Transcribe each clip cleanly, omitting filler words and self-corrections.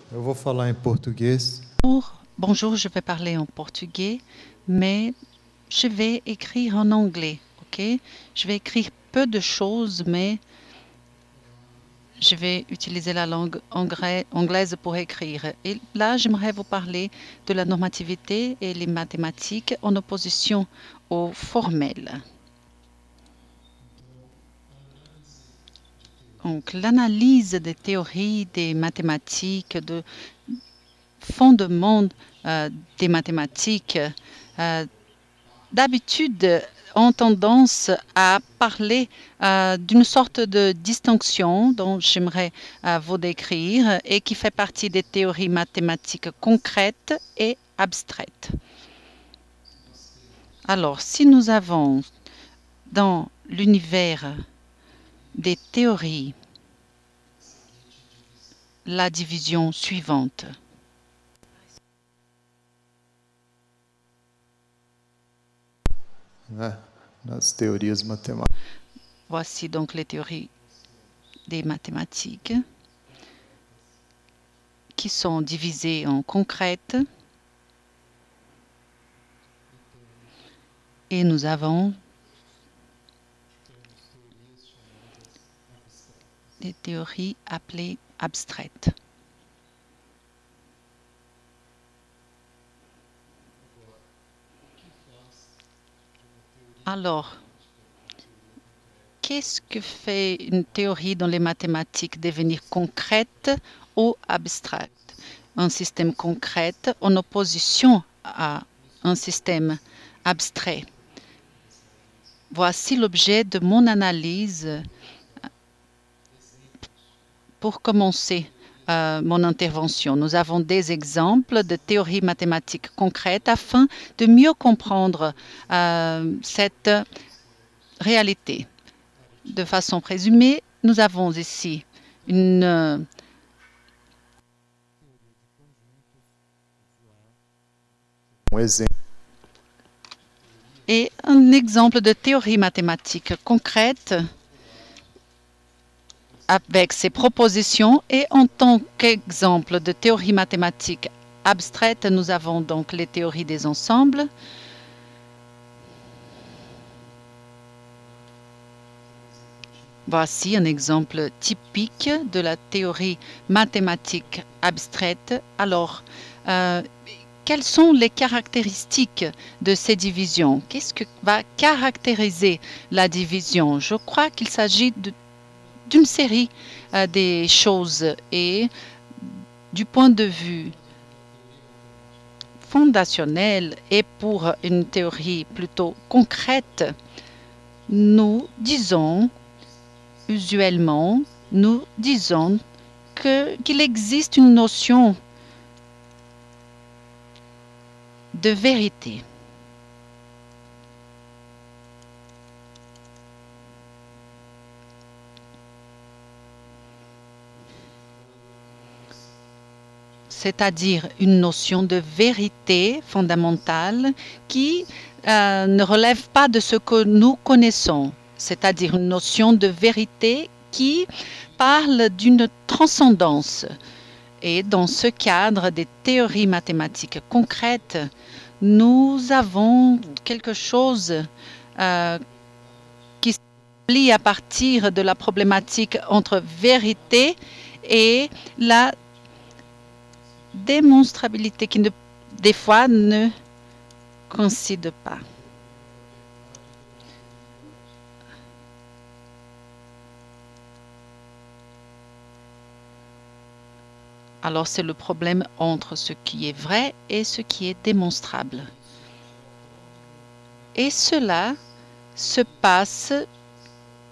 Eu vou falar em português. Bonjour, je vais parler en portugais, mais je vais écrire en anglais, ok? Je vais écrire peu de choses, mais je vais utiliser la langue anglaise pour écrire. Et là, j'aimerais vous parler de la normativité et les mathématiques en opposition au formel. Donc, l'analyse des théories des mathématiques, de fondements des mathématiques, d'habitude ont tendance à parler d'une sorte de distinction dont j'aimerais vous décrire et qui fait partie des théories mathématiques concrètes et abstraites. Alors, si nous avons dans l'univers des théories la division suivante. Nas teorias matemáticas. Voici donc les théories des mathématiques qui sont divisées en concrètes. Et nous avons des théories appelées abstraites. Alors, qu'est-ce que fait une théorie dans les mathématiques devenir concrète ou abstraite? Un système concret en opposition à un système abstrait. Voici l'objet de mon analyse pour commencer mon intervention. Nous avons des exemples de théories mathématiques concrètes afin de mieux comprendre cette réalité. De façon présumée, nous avons ici une et un exemple de théorie mathématique concrète avec ses propositions, et en tant qu'exemple de théorie mathématique abstraite, nous avons donc les théories des ensembles. Voici un exemple typique de la théorie mathématique abstraite. Alors, quelles sont les caractéristiques de ces divisions? Qu'est-ce que va caractériser la division? Je crois qu'il s'agit d'une série des choses, et du point de vue fondationnel et pour une théorie plutôt concrète, nous disons usuellement, qu'il existe une notion de vérité. C'est-à-dire une notion de vérité fondamentale qui ne relève pas de ce que nous connaissons, c'est-à-dire une notion de vérité qui parle d'une transcendance. Et dans ce cadre des théories mathématiques concrètes, nous avons quelque chose qui s'établit à partir de la problématique entre vérité et la démonstrabilité qui des fois ne coïncide pas. Alors c'est le problème entre ce qui est vrai et ce qui est démonstrable. Et cela se passe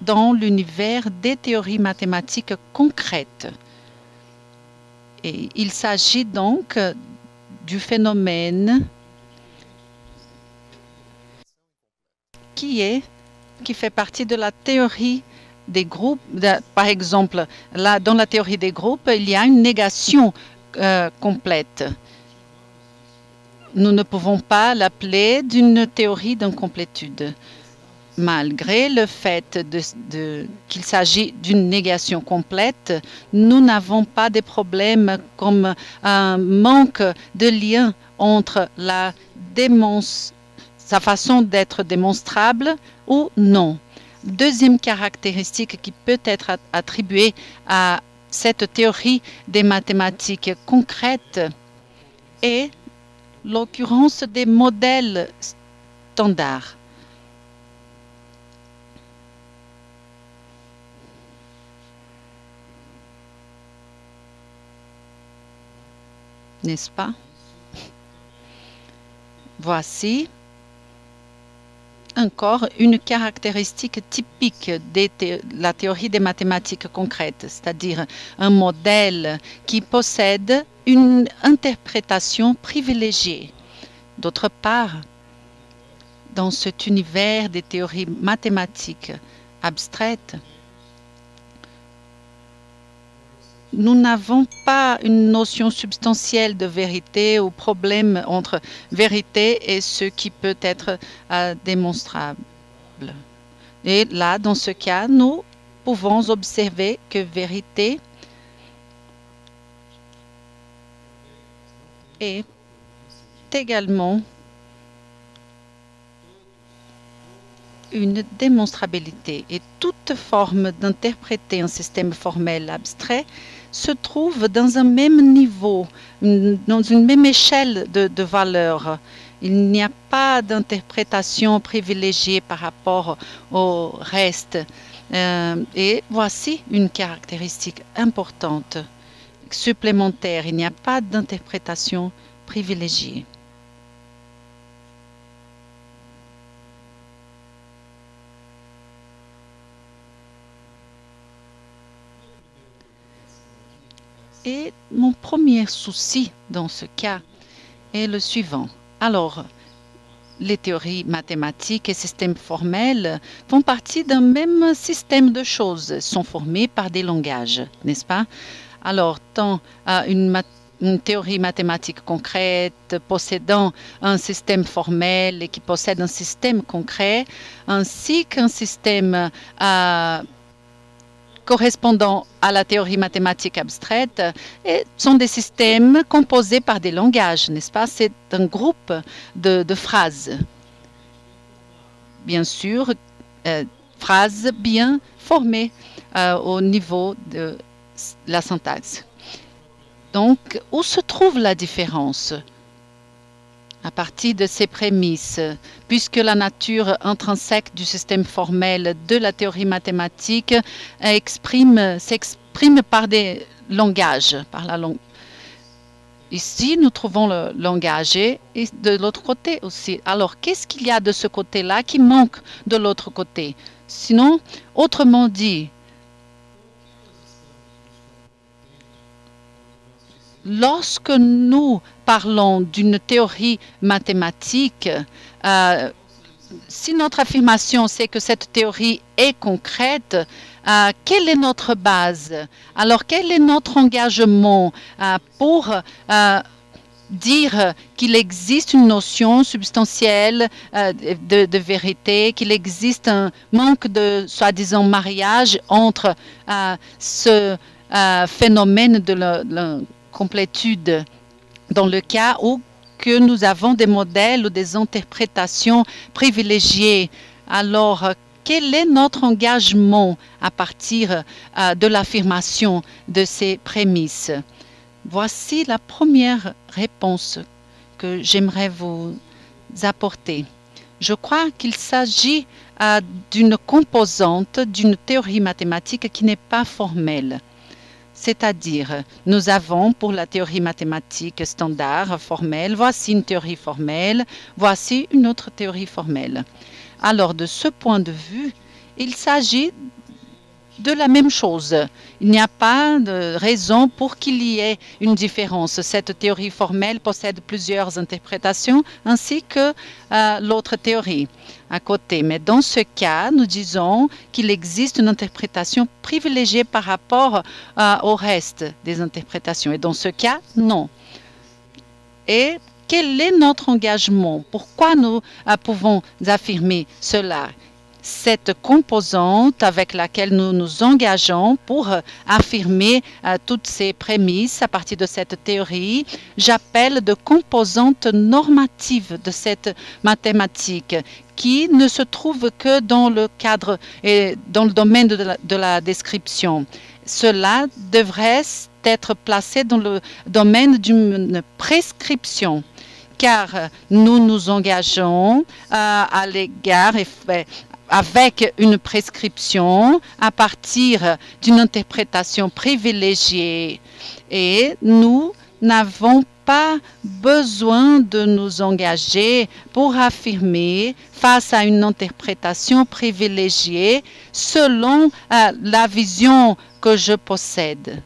dans l'univers des théories mathématiques concrètes. Et il s'agit donc du phénomène qui fait partie de la théorie des groupes. Par exemple, là, dans la théorie des groupes, il y a une négation complète. Nous ne pouvons pas l'appeler d'une théorie d'incomplétude. malgré le fait qu'il s'agit d'une négation complète, nous n'avons pas de problèmes comme un manque de lien entre sa façon d'être démonstrable ou non. Deuxième caractéristique qui peut être attribuée à cette théorie des mathématiques concrètes est l'occurrence des modèles standards. N'est-ce pas? Voici encore une caractéristique typique de la théorie des mathématiques concrètes, c'est-à-dire un modèle qui possède une interprétation privilégiée. D'autre part, dans cet univers des théories mathématiques abstraites, nous n'avons pas une notion substantielle de vérité ou problème entre vérité et ce qui peut être démonstrable. Et là, dans ce cas, nous pouvons observer que vérité est également une démonstrabilité et toute forme d'interpréter un système formel abstrait se trouve dans un même niveau, dans une même échelle de valeur. Il n'y a pas d'interprétation privilégiée par rapport au reste. Et voici une caractéristique importante, supplémentaire. Il n'y a pas d'interprétation privilégiée. Et mon premier souci dans ce cas est le suivant. Alors, les théories mathématiques et systèmes formels font partie d'un même système de choses, sont formés par des langages, n'est-ce pas? Alors, tant une théorie mathématique concrète possédant un système formel et qui possède un système concret, ainsi qu'un système correspondant à la théorie mathématique abstraite sont des systèmes composés par des langages, n'est-ce pas? C'est un groupe de phrases. Bien sûr, phrases bien formées au niveau de la syntaxe. Donc, où se trouve la différence? À partir de ces prémices, puisque la nature intrinsèque du système formel de la théorie mathématique s'exprime par des langages, par la langue. Ici, nous trouvons le langage et de l'autre côté aussi. Alors, qu'est-ce qu'il y a de ce côté-là qui manque de l'autre côté? Sinon, autrement dit, lorsque nous parlons d'une théorie mathématique, si notre affirmation c'est que cette théorie est concrète, quelle est notre base? Alors, quel est notre engagement pour dire qu'il existe une notion substantielle de vérité, qu'il existe un manque de soi-disant mariage entre ce phénomène de la complétude dans le cas où que nous avons des modèles ou des interprétations privilégiées. Alors, quel est notre engagement à partir de l'affirmation de ces prémices? Voici la première réponse que j'aimerais vous apporter. Je crois qu'il s'agit d'une composante d'une théorie mathématique qui n'est pas formelle. C'est-à-dire, nous avons pour la théorie mathématique standard formelle, voici une théorie formelle, voici une autre théorie formelle. Alors, de ce point de vue, il s'agit de la même chose. Il n'y a pas de raison pour qu'il y ait une différence. Cette théorie formelle possède plusieurs interprétations ainsi que l'autre théorie à côté. Mais dans ce cas, nous disons qu'il existe une interprétation privilégiée par rapport au reste des interprétations. Et dans ce cas, non. Et quel est notre engagement? Pourquoi nous pouvons affirmer cela? cette composante avec laquelle nous nous engageons pour affirmer toutes ces prémices à partir de cette théorie, j'appelle de composante normative de cette mathématique qui ne se trouve que dans le cadre et dans le domaine de la description. Cela devrait être placé dans le domaine d'une prescription, car nous nous engageons à l'égard avec une prescription à partir d'une interprétation privilégiée et nous n'avons pas besoin de nous engager pour affirmer face à une interprétation privilégiée selon la vision que je possède.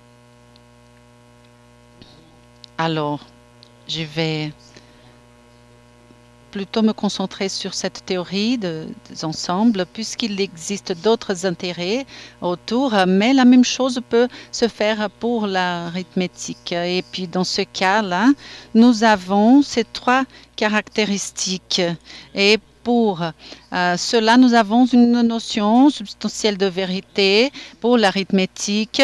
Alors, je vais plutôt me concentrer sur cette théorie des ensembles, puisqu'il existe d'autres intérêts autour, mais la même chose peut se faire pour l'arithmétique. Et puis dans ce cas-là, nous avons ces trois caractéristiques. Et pour cela, nous avons une notion substantielle de vérité pour l'arithmétique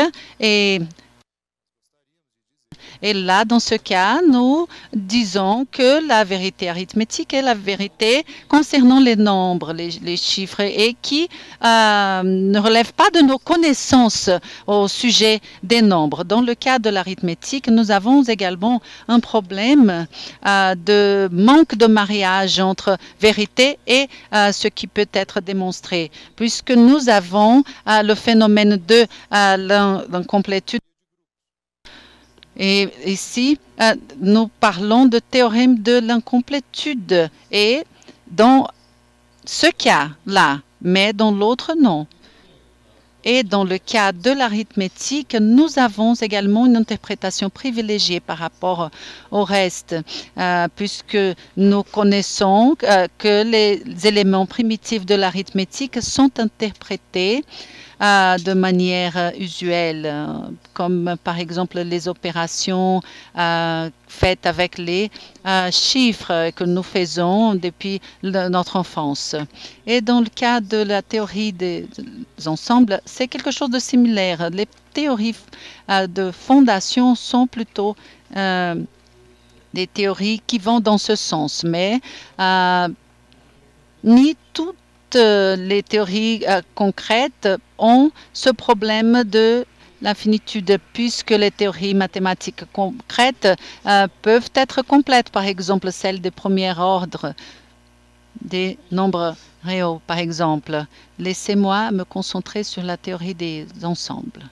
et là, dans ce cas, nous disons que la vérité arithmétique est la vérité concernant les nombres, les chiffres, et qui ne relève pas de nos connaissances au sujet des nombres. Dans le cas de l'arithmétique, nous avons également un problème de manque de mariage entre vérité et ce qui peut être démontré, puisque nous avons le phénomène de l'incomplétude. Et ici, nous parlons de théorème de l'incomplétude et dans ce cas-là, mais dans l'autre, non. Et dans le cas de l'arithmétique, nous avons également une interprétation privilégiée par rapport au reste, puisque nous connaissons que les éléments primitifs de l'arithmétique sont interprétés de manière usuelle, comme par exemple les opérations faites avec les chiffres que nous faisons depuis notre enfance. Et dans le cas de la théorie des ensembles, c'est quelque chose de similaire. Les théories de fondation sont plutôt des théories qui vont dans ce sens, mais ni toutes les théories concrètes ont ce problème de l'infinitude, puisque les théories mathématiques concrètes peuvent être complètes, par exemple celle des premiers ordres, des nombres réels, par exemple. Laissez-moi me concentrer sur la théorie des ensembles.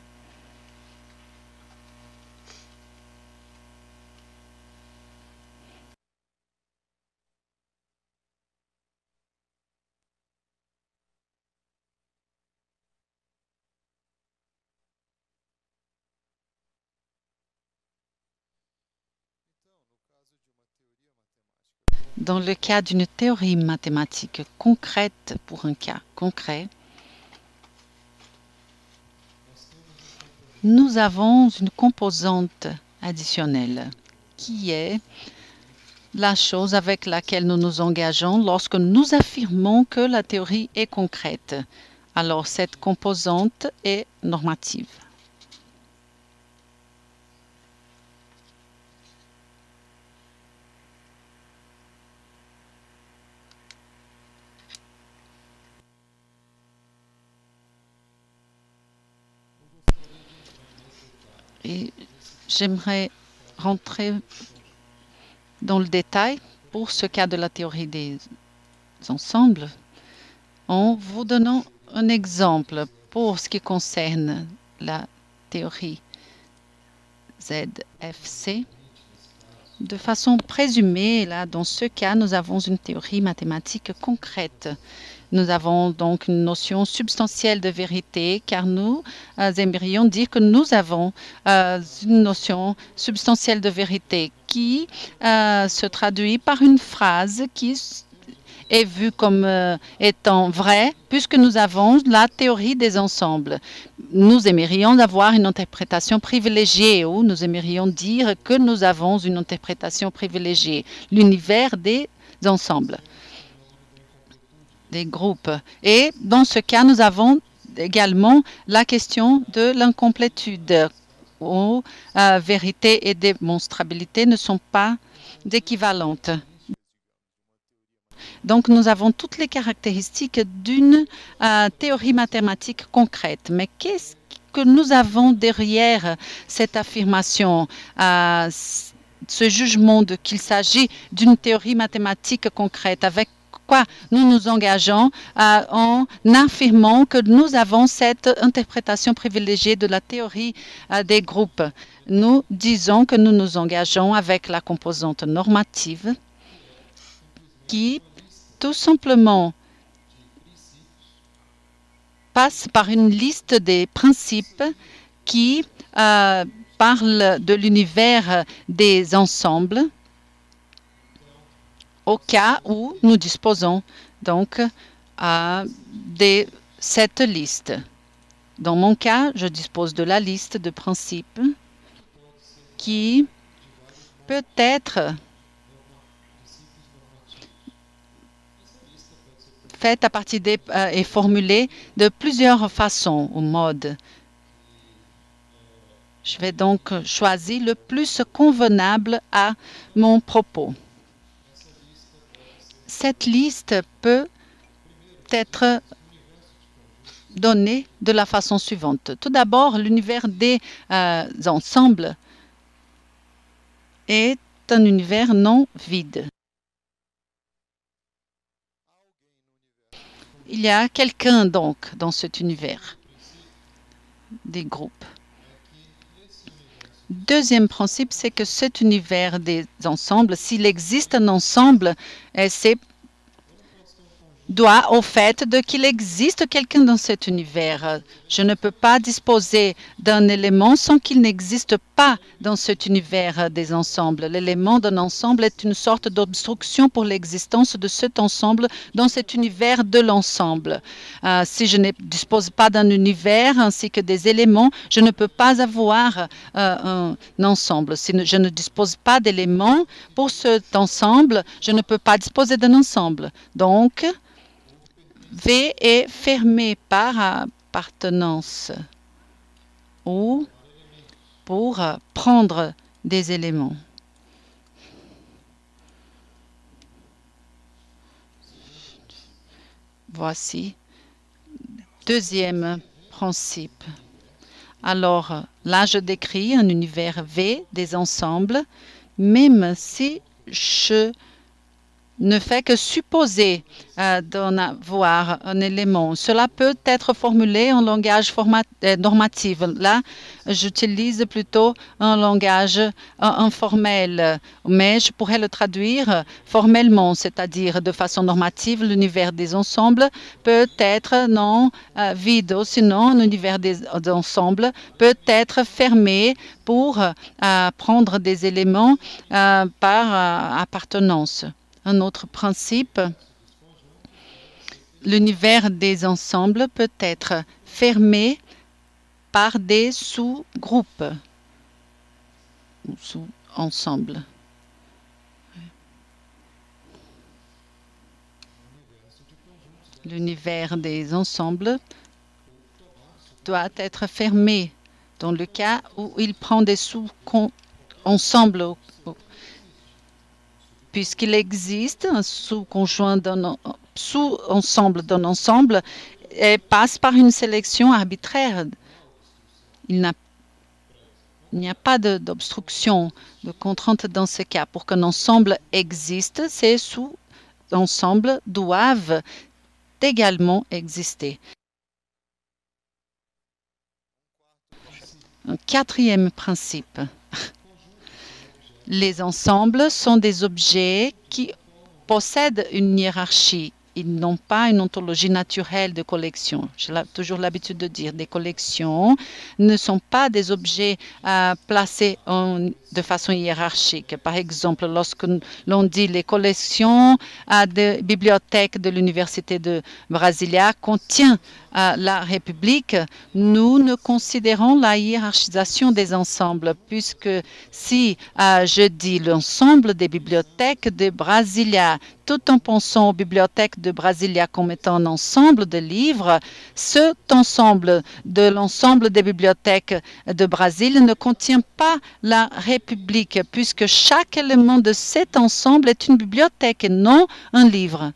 Dans le cas d'une théorie mathématique concrète pour un cas concret, nous avons une composante additionnelle qui est la chose avec laquelle nous nous engageons lorsque nous affirmons que la théorie est concrète. Alors cette composante est normative. Et j'aimerais rentrer dans le détail pour ce cas de la théorie des ensembles en vous donnant un exemple pour ce qui concerne la théorie ZFC. De façon présumée, là, dans ce cas, nous avons une théorie mathématique concrète. Nous avons donc une notion substantielle de vérité, car nous aimerions dire que nous avons une notion substantielle de vérité qui se traduit par une phrase qui est vue comme étant vraie, puisque nous avons la théorie des ensembles. Nous aimerions avoir une interprétation privilégiée, ou nous aimerions dire que nous avons une interprétation privilégiée, l'univers des ensembles. des groupes. Et dans ce cas, nous avons également la question de l'incomplétude, où vérité et démonstrabilité ne sont pas équivalentes. Donc, nous avons toutes les caractéristiques d'une théorie mathématique concrète. Mais qu'est-ce que nous avons derrière cette affirmation, ce jugement qu'il s'agit d'une théorie mathématique concrète? Avec quoi nous nous engageons en affirmant que nous avons cette interprétation privilégiée de la théorie des groupes? Nous disons que nous nous engageons avec la composante normative qui tout simplement passe par une liste des principes qui parlent de l'univers des ensembles au cas où nous disposons donc de cette liste. Dans mon cas, je dispose de la liste de principes qui peut être faite à partir et formulée de plusieurs façons ou modes. Je vais donc choisir le plus convenable à mon propos. Cette liste peut être donnée de la façon suivante. Tout d'abord, l'univers des ensembles est un univers non vide. Il y a quelqu'un donc dans cet univers des groupes. Deuxième principe, c'est que cet univers des ensembles, s'il existe un ensemble, c'est doit au fait qu'il existe quelqu'un dans cet univers. Je ne peux pas disposer d'un élément sans qu'il n'existe pas dans cet univers des ensembles. L'élément d'un ensemble est une sorte d'obstruction pour l'existence de cet ensemble dans cet univers de l'ensemble. Si je ne dispose pas d'un univers ainsi que des éléments, je ne peux pas avoir un ensemble. Si je ne dispose pas d'éléments pour cet ensemble, je ne peux pas disposer d'un ensemble. Donc, V est fermé par appartenance ou pour prendre des éléments. Voici. Deuxième principe. Alors, là, je décris un univers V des ensembles, même si je ne fait que supposer d'en avoir un élément. Cela peut être formulé en langage normatif. Là, j'utilise plutôt un langage informel, mais je pourrais le traduire formellement, c'est-à-dire de façon normative, l'univers des ensembles peut être non vide, ou sinon un univers des ensembles peut être fermé pour prendre des éléments par appartenance. Un autre principe, l'univers des ensembles peut être fermé par des sous-groupes ou sous-ensembles. L'univers des ensembles doit être fermé dans le cas où il prend des sous-ensembles, puisqu'il existe un sous-conjoint d'un sous-ensemble d'un ensemble et passe par une sélection arbitraire. Il n'y a pas d'obstruction, de contrainte dans ce cas. Pour qu'un ensemble existe, ces sous-ensembles doivent également exister. Un quatrième principe. Les ensembles sont des objets qui possèdent une hiérarchie. Ils n'ont pas une ontologie naturelle de collection. J'ai toujours l'habitude de dire des collections ne sont pas des objets placés de façon hiérarchique. Par exemple, lorsque l'on dit les collections de bibliothèque de l'Université de Brasilia contient la République, nous ne considérons la hiérarchisation des ensembles, puisque si je dis l'ensemble des bibliothèques de Brasilia tout en pensant aux bibliothèques de Brasilia comme étant un ensemble de livres, cet ensemble de l'ensemble des bibliothèques de Brasilia ne contient pas la République, puisque chaque élément de cet ensemble est une bibliothèque et non un livre.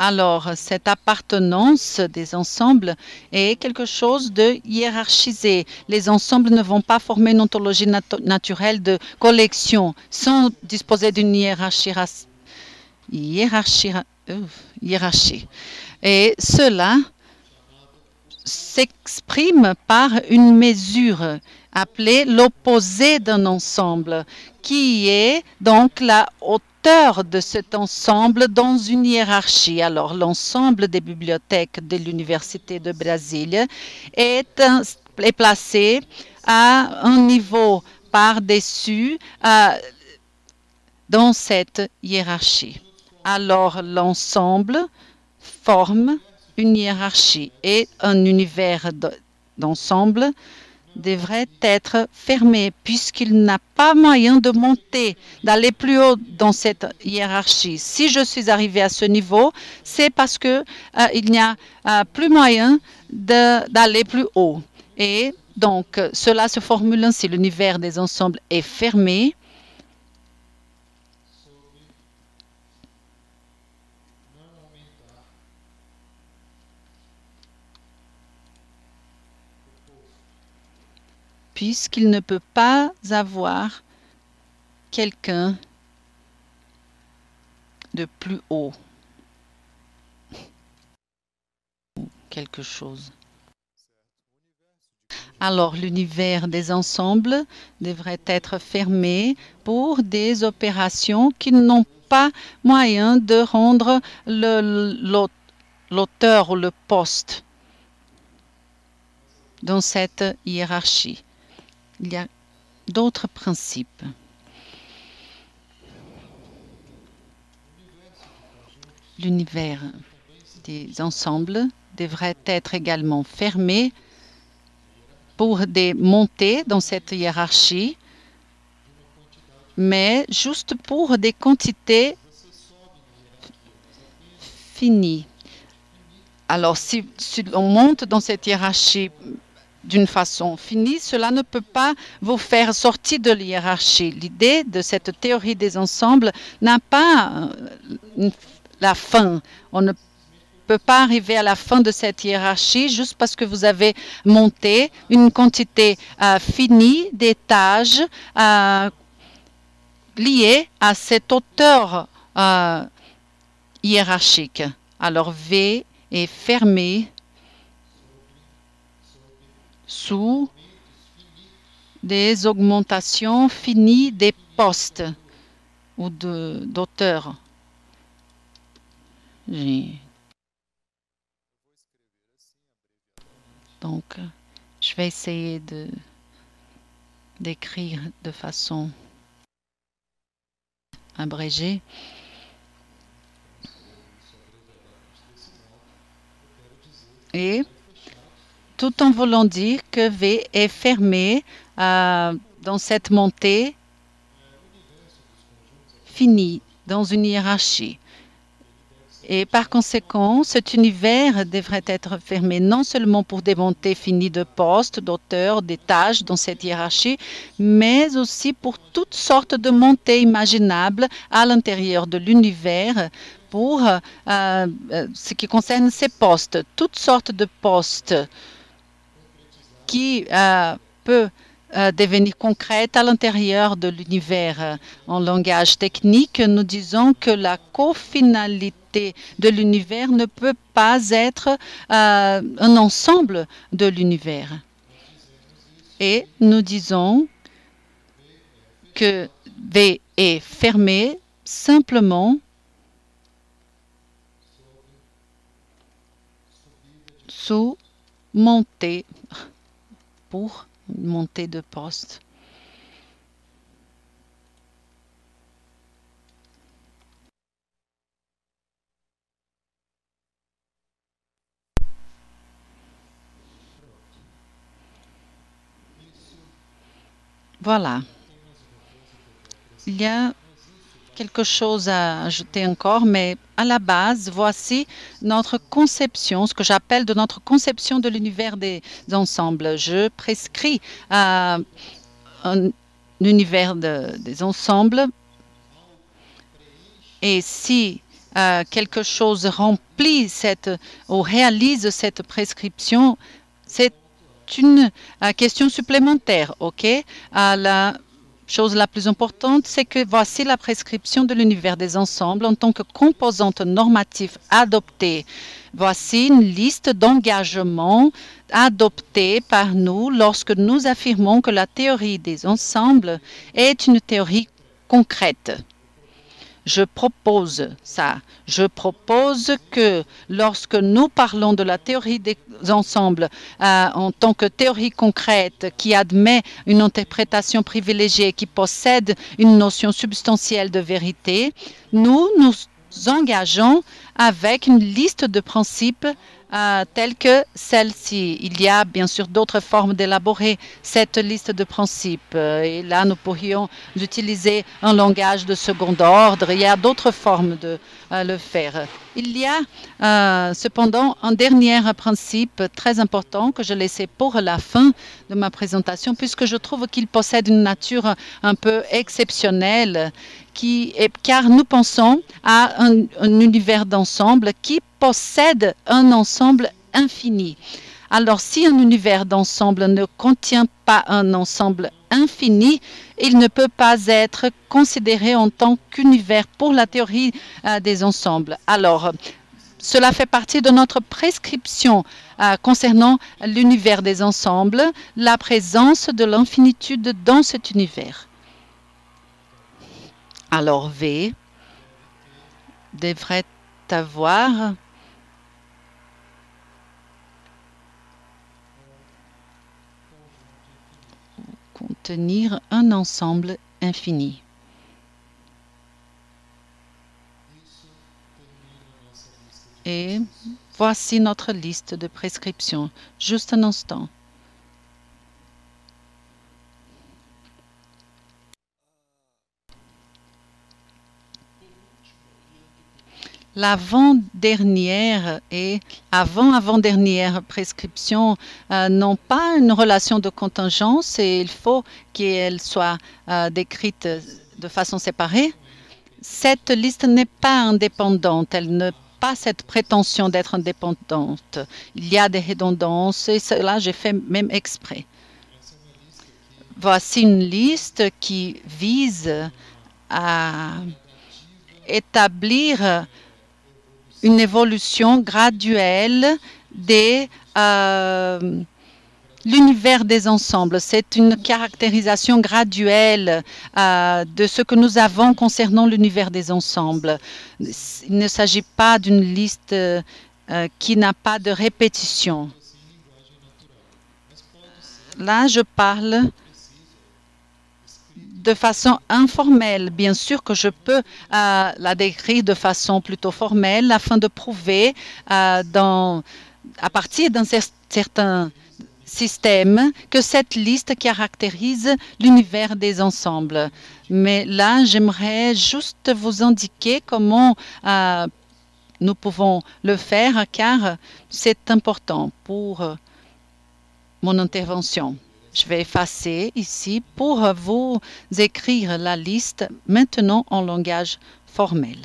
Alors, cette appartenance des ensembles est quelque chose de hiérarchisé. Les ensembles ne vont pas former une ontologie naturelle de collection sans disposer d'une hiérarchie. Et cela s'exprime par une mesure appelée l'opposé d'un ensemble, qui est donc la hauteur de cet ensemble dans une hiérarchie. Alors, l'ensemble des bibliothèques de l'Université de Brasilia est placé à un niveau par-dessus dans cette hiérarchie. Alors, l'ensemble forme une hiérarchie et un univers d'ensemble devrait être fermé puisqu'il n'a pas moyen de monter, d'aller plus haut dans cette hiérarchie. Si je suis arrivé à ce niveau, c'est parce que il n'y a plus moyen d'aller plus haut. Et donc, cela se formule ainsi. L'univers des ensembles est fermé. Puisqu'il ne peut pas avoir quelqu'un de plus haut. Quelque chose. Alors, l'univers des ensembles devrait être fermé pour des opérations qui n'ont pas moyen de rendre l'auteur ou le poste dans cette hiérarchie. Il y a d'autres principes. L'univers des ensembles devrait être également fermé pour des montées dans cette hiérarchie, mais juste pour des quantités finies. Alors, si on monte dans cette hiérarchie d'une façon finie, cela ne peut pas vous faire sortir de l'hiérarchie. L'idée de cette théorie des ensembles n'a pas la fin. On ne peut pas arriver à la fin de cette hiérarchie juste parce que vous avez monté une quantité finie d'étages liés à cette hauteur hiérarchique. Alors V est fermé sous des augmentations finies des postes ou d'auteurs. Donc, je vais essayer d'écrire de façon abrégée. Et tout en voulant dire que V est fermé dans cette montée finie, dans une hiérarchie. Et par conséquent, cet univers devrait être fermé non seulement pour des montées finies de postes, d'auteurs, d'étages dans cette hiérarchie, mais aussi pour toutes sortes de montées imaginables à l'intérieur de l'univers pour ce qui concerne ces postes, toutes sortes de postes qui peuvent devenir concrètes à l'intérieur de l'univers. En langage technique, nous disons que la cofinalité de l'univers ne peut pas être un ensemble de l'univers. Et nous disons que V est fermé simplement sous montée pour une montée de poste. Voilà. Il y a quelque chose à ajouter encore, mais à la base, voici notre conception, ce que j'appelle de notre conception de l'univers des ensembles. Je prescris un univers des ensembles, et si quelque chose remplit ou réalise cette prescription, c'est une question supplémentaire, OK? La chose la plus importante, c'est que voici la prescription de l'univers des ensembles en tant que composante normative adoptée. Voici une liste d'engagements adoptés par nous lorsque nous affirmons que la théorie des ensembles est une théorie concrète. Je propose ça. Je propose que lorsque nous parlons de la théorie des ensembles en tant que théorie concrète qui admet une interprétation privilégiée, qui possède une notion substantielle de vérité, nous nous engageons avec une liste de principes telle que celle-ci. Il y a bien sûr d'autres formes d'élaborer cette liste de principes. Et là, nous pourrions utiliser un langage de second ordre. Il y a d'autres formes de le faire. Il y a cependant un dernier principe très important que je laissais pour la fin de ma présentation, puisque je trouve qu'il possède une nature un peu exceptionnelle, car nous pensons à un univers d'ensemble qui possède un ensemble infini. Alors, si un univers d'ensemble ne contient pas un ensemble infini, il ne peut pas être considéré en tant qu'univers pour la théorie des ensembles. Alors, cela fait partie de notre prescription concernant l'univers des ensembles, la présence de l'infinitude dans cet univers. Alors, V devrait avoir contenir un ensemble infini. Et voici notre liste de prescriptions. Juste un instant. L'avant-dernière et avant-avant-dernière prescription n'ont pas une relation de contingence et il faut qu'elles soient décrites de façon séparée. Cette liste n'est pas indépendante, elle n'a pas cette prétention d'être indépendante. Il y a des redondances et cela j'ai fait même exprès. Voici une liste qui vise à établir une évolution graduelle de l'univers des ensembles. C'est une caractérisation graduelle de ce que nous avons concernant l'univers des ensembles. Il ne s'agit pas d'une liste qui n'a pas de répétition. Là, je parle de façon informelle. Bien sûr que je peux la décrire de façon plutôt formelle afin de prouver à partir d'un certain système que cette liste caractérise l'univers des ensembles. Mais là, j'aimerais juste vous indiquer comment nous pouvons le faire car c'est important pour mon intervention. Je vais effacer ici pour vous écrire la liste maintenant en langage formel.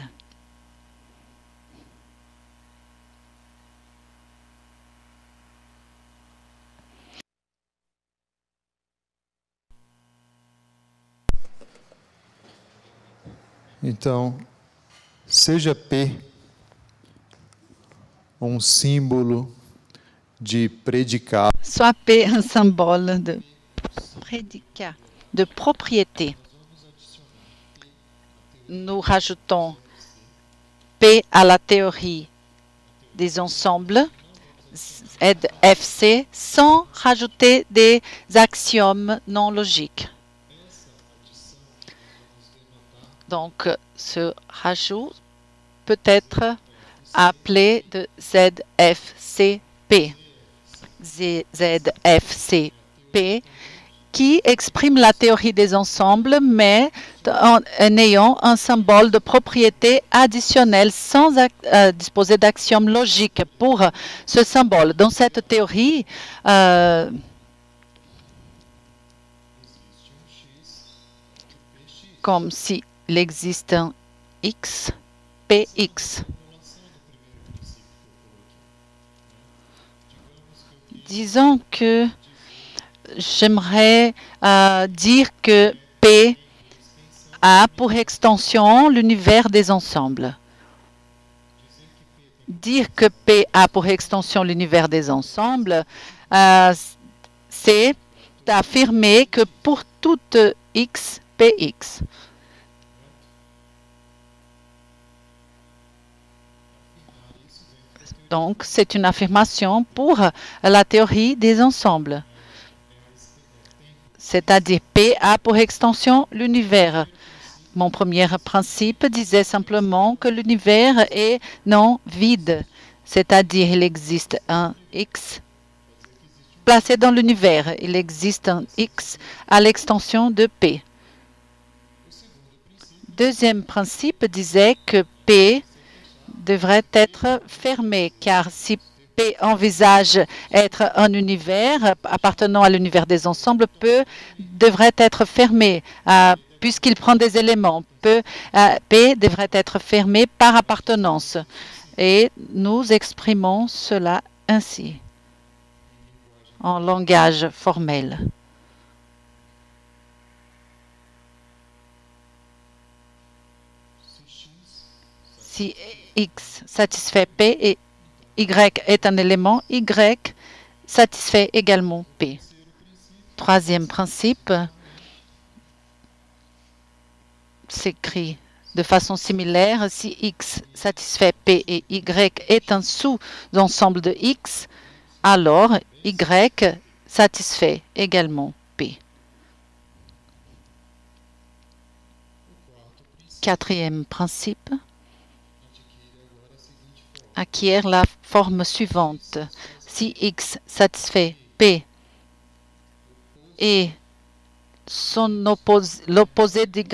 Então, seja P símbolo de prédicat. Soit P un symbole de prédicat, de propriété. Nous rajoutons P à la théorie des ensembles, ZFC, sans rajouter des axiomes non logiques. Donc, ce rajout peut être appelé de ZFCP. ZFCP qui exprime la théorie des ensembles, mais en ayant un symbole de propriété additionnelle sans disposer d'axiomes logiques pour ce symbole. Dans cette théorie, comme s'il existe un X, Px. Disons que j'aimerais dire que P a pour extension l'univers des ensembles. Dire que P a pour extension l'univers des ensembles, c'est affirmer que pour toute X, Px. Donc, c'est une affirmation pour la théorie des ensembles. C'est-à-dire P a pour extension l'univers. Mon premier principe disait simplement que l'univers est non vide, c'est-à-dire il existe un X placé dans l'univers. Il existe un X à l'extension de P. Deuxième principe disait que P devrait être fermé, car si P envisage être un univers appartenant à l'univers des ensembles, P devrait être fermé puisqu'il prend des éléments. P devrait être fermé par appartenance. Et nous exprimons cela ainsi, en langage formel. Si X satisfait P et Y est un élément, Y satisfait également P. Troisième principe s'écrit de façon similaire. Si X satisfait P et Y est un sous-ensemble de X, alors Y satisfait également P. Quatrième principe acquiert la forme suivante. Si X satisfait P et l'opposé d'Y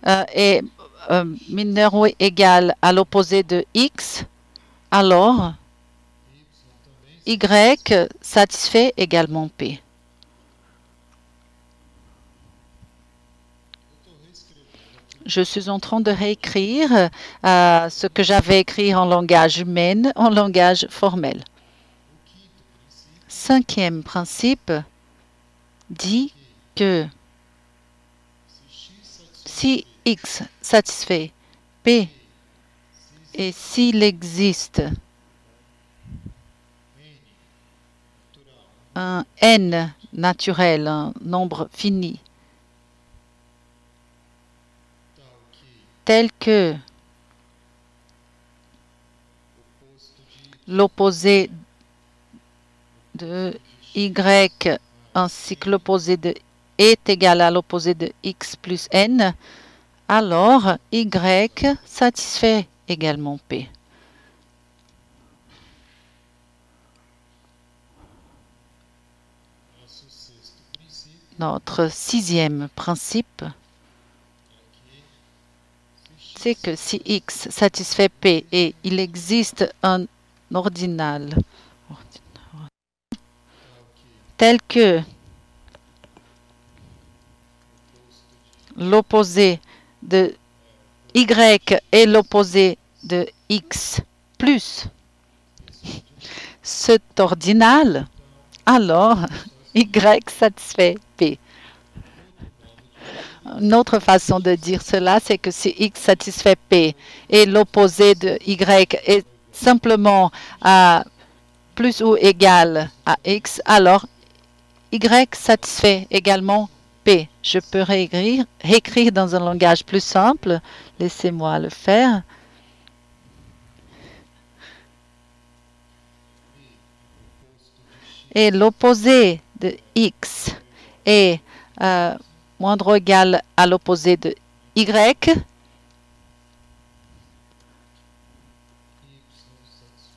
est mineur ou égal à l'opposé de X, alors Y satisfait également P. Je suis en train de réécrire ce que j'avais écrit en langage humain, en langage formel. Cinquième principe dit que si X satisfait P et s'il existe un N naturel, un nombre fini, tel que l'opposé de Y ainsi que l'opposé de est égal à l'opposé de X plus N, alors Y satisfait également P. Notre sixième principe, c'est que si X satisfait P et il existe un ordinal tel que l'opposé de Y est l'opposé de X plus cet ordinal, alors Y satisfait P. Une autre façon de dire cela, c'est que si X satisfait P et l'opposé de Y est simplement plus ou égal à X, alors Y satisfait également P. Je peux réécrire dans un langage plus simple. Laissez-moi le faire. Et l'opposé de X est moindre ou égal à l'opposé de Y,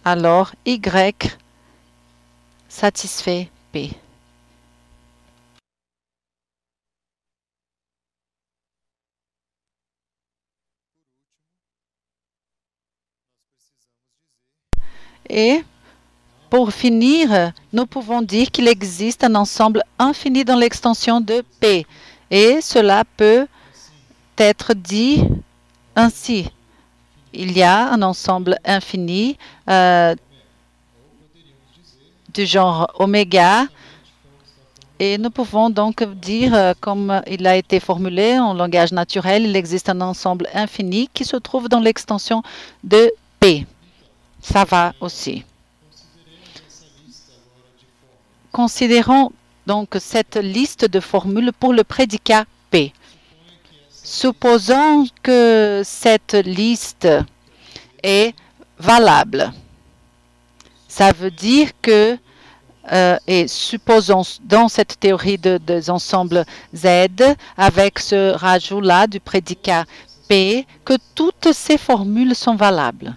alors Y satisfait P. Et pour finir, nous pouvons dire qu'il existe un ensemble infini dans l'extension de P. Et cela peut être dit ainsi. Il y a un ensemble infini du genre oméga. Et nous pouvons donc dire, comme il a été formulé en langage naturel, il existe un ensemble infini qui se trouve dans l'extension de P. Ça va aussi. Considérons donc cette liste de formules pour le prédicat P. Supposons que cette liste est valable. Ça veut dire que, et supposons dans cette théorie des ensembles Z, avec ce rajout-là du prédicat P, que toutes ces formules sont valables.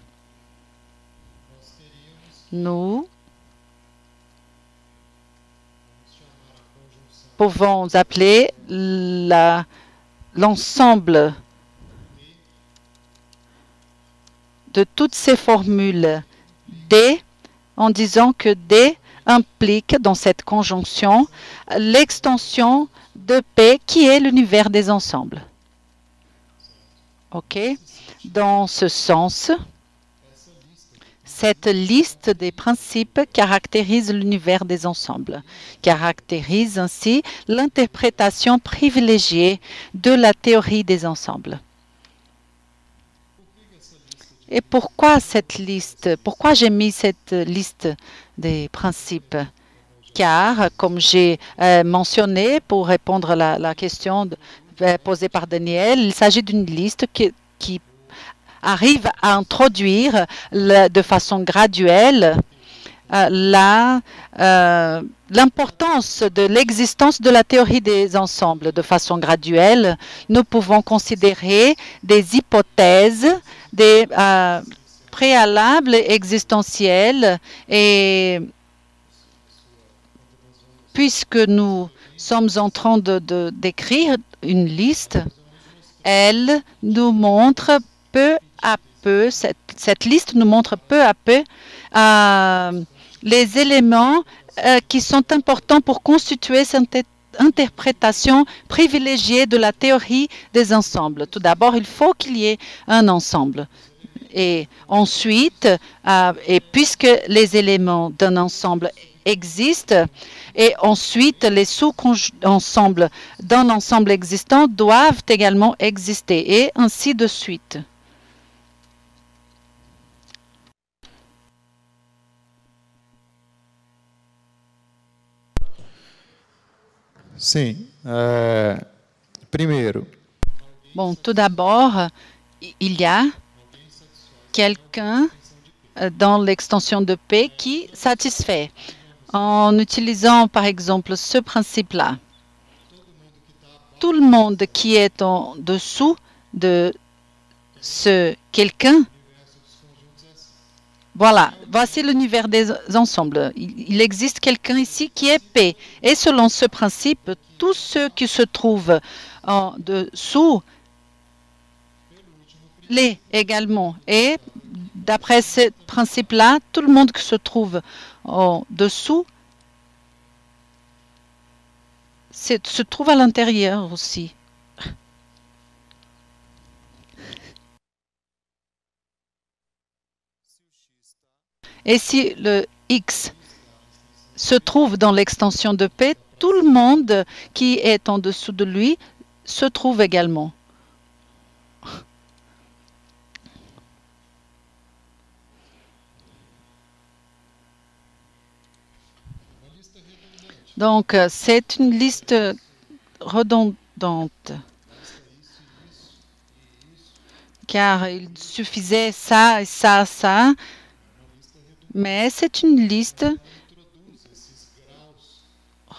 Nous pouvons appeler l'ensemble de toutes ces formules D en disant que D implique dans cette conjonction l'extension de P qui est l'univers des ensembles. OK? Dans ce sens, cette liste des principes caractérise l'univers des ensembles, caractérise ainsi l'interprétation privilégiée de la théorie des ensembles. Et pourquoi cette liste? Pourquoi j'ai mis cette liste des principes? Car, comme j'ai mentionné pour répondre à la question posée par Daniel, il s'agit d'une liste qui arrive à introduire de façon graduelle l'importance de l'existence de la théorie des ensembles. De façon graduelle, nous pouvons considérer des hypothèses, des préalables existentiels, et puisque nous sommes en train d'écrire une liste, elle nous montre peu à peu, cette liste nous montre peu à peu les éléments qui sont importants pour constituer cette interprétation privilégiée de la théorie des ensembles. Tout d'abord, il faut qu'il y ait un ensemble. Et ensuite, et puisque les éléments d'un ensemble existent, et ensuite les sous-ensembles d'un ensemble existant doivent également exister, et ainsi de suite. Sim. Primeiro. Bon, tout d'abord, il y a quelqu'un dans l'extension de P qui satisfait. En utilisant, par exemple, ce principe-là, tout le monde qui est en dessous de ce quelqu'un, voilà, voici l'univers des ensembles. Il existe quelqu'un ici qui est P. Et selon ce principe, tous ceux qui se trouvent en dessous l'est également. Et d'après ce principe-là, tout le monde qui se trouve en dessous se trouve à l'intérieur aussi. Et si le X se trouve dans l'extension de P, tout le monde qui est en dessous de lui se trouve également. Donc, c'est une liste redondante, car il suffisait ça et ça, ça, mais c'est une liste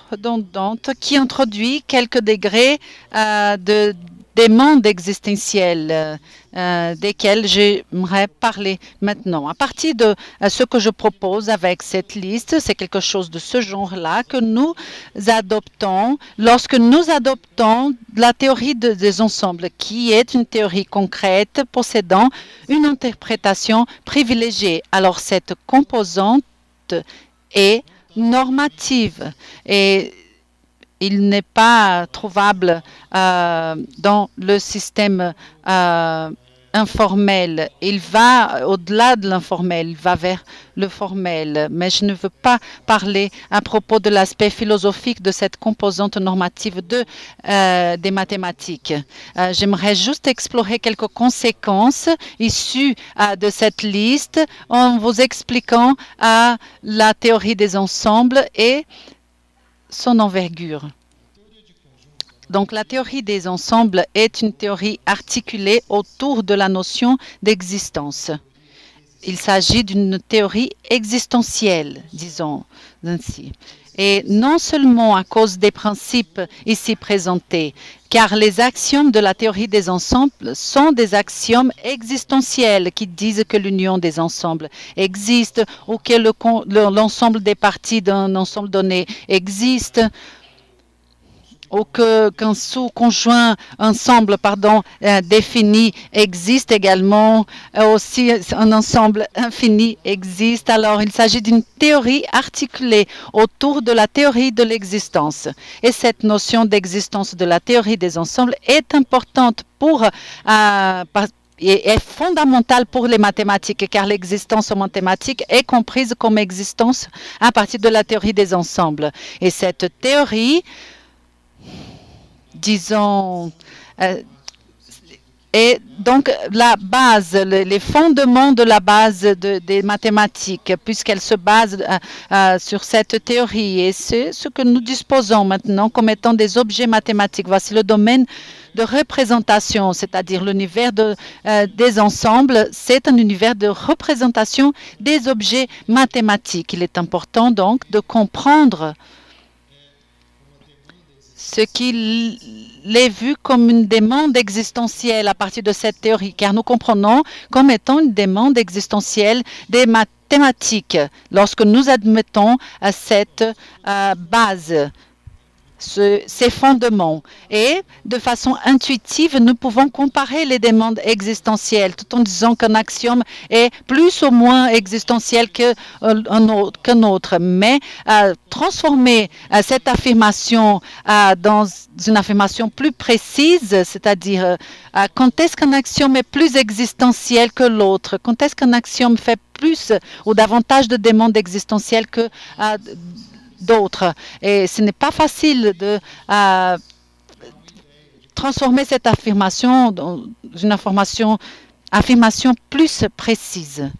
redondante qui introduit quelques degrés de demandes existentielles desquelles j'aimerais parler maintenant. À partir de ce que je propose avec cette liste, c'est quelque chose de ce genre-là que nous adoptons lorsque nous adoptons la théorie des ensembles, qui est une théorie concrète possédant une interprétation privilégiée. Alors, cette composante est normative et il n'est pas trouvable dans le système informel. Il va au-delà de l'informel, il va vers le formel. Mais je ne veux pas parler à propos de l'aspect philosophique de cette composante normative des mathématiques. J'aimerais juste explorer quelques conséquences issues de cette liste en vous expliquant la théorie des ensembles et son envergure. Donc, la théorie des ensembles est une théorie articulée autour de la notion d'existence. Il s'agit d'une théorie existentielle, disons ainsi. Et non seulement à cause des principes ici présentés, car les axiomes de la théorie des ensembles sont des axiomes existentiels qui disent que l'union des ensembles existe ou que l'ensemble des parties d'un ensemble donné existe, ou qu'un sous-conjoint ensemble défini existe également, aussi un ensemble infini existe. Alors, il s'agit d'une théorie articulée autour de la théorie de l'existence. Et cette notion d'existence de la théorie des ensembles est importante et est fondamentale pour les mathématiques, car l'existence en mathématiques est comprise comme existence à partir de la théorie des ensembles. Et cette théorie, disons, et donc la base, les fondements de la base des mathématiques, puisqu'elle se base sur cette théorie. Et c'est ce que nous disposons maintenant comme étant des objets mathématiques. Voici le domaine de représentation, c'est-à-dire l'univers des ensembles. C'est un univers de représentation des objets mathématiques. Il est important donc de comprendre ce qu'il est vu comme une demande existentielle à partir de cette théorie, car nous comprenons comme étant une demande existentielle des mathématiques lorsque nous admettons cette base, ces fondements. Et de façon intuitive, nous pouvons comparer les demandes existentielles tout en disant qu'un axiome est plus ou moins existentiel qu'un autre. Mais transformer cette affirmation dans une affirmation plus précise, c'est-à-dire quand est-ce qu'un axiome est plus existentiel que l'autre, quand est-ce qu'un axiome fait plus ou davantage de demandes existentielles que d'autres. Et ce n'est pas facile de transformer cette affirmation dans une affirmation plus précise.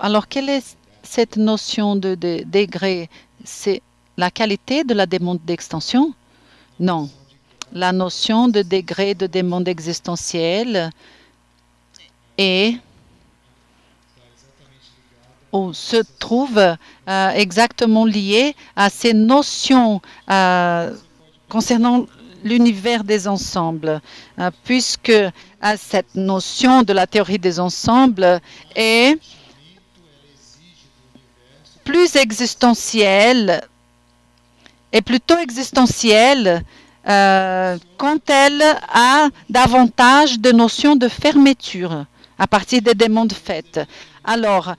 Alors, quelle est cette notion de degré? C'est la qualité de la demande d'extension? Non. La notion de degré de demande existentielle se trouve exactement liée à ces notions concernant l'univers des ensembles, puisque cette notion de la théorie des ensembles est plus existentielle, est plutôt existentielle quand elle a davantage de notions de fermeture à partir des demandes faites. Alors,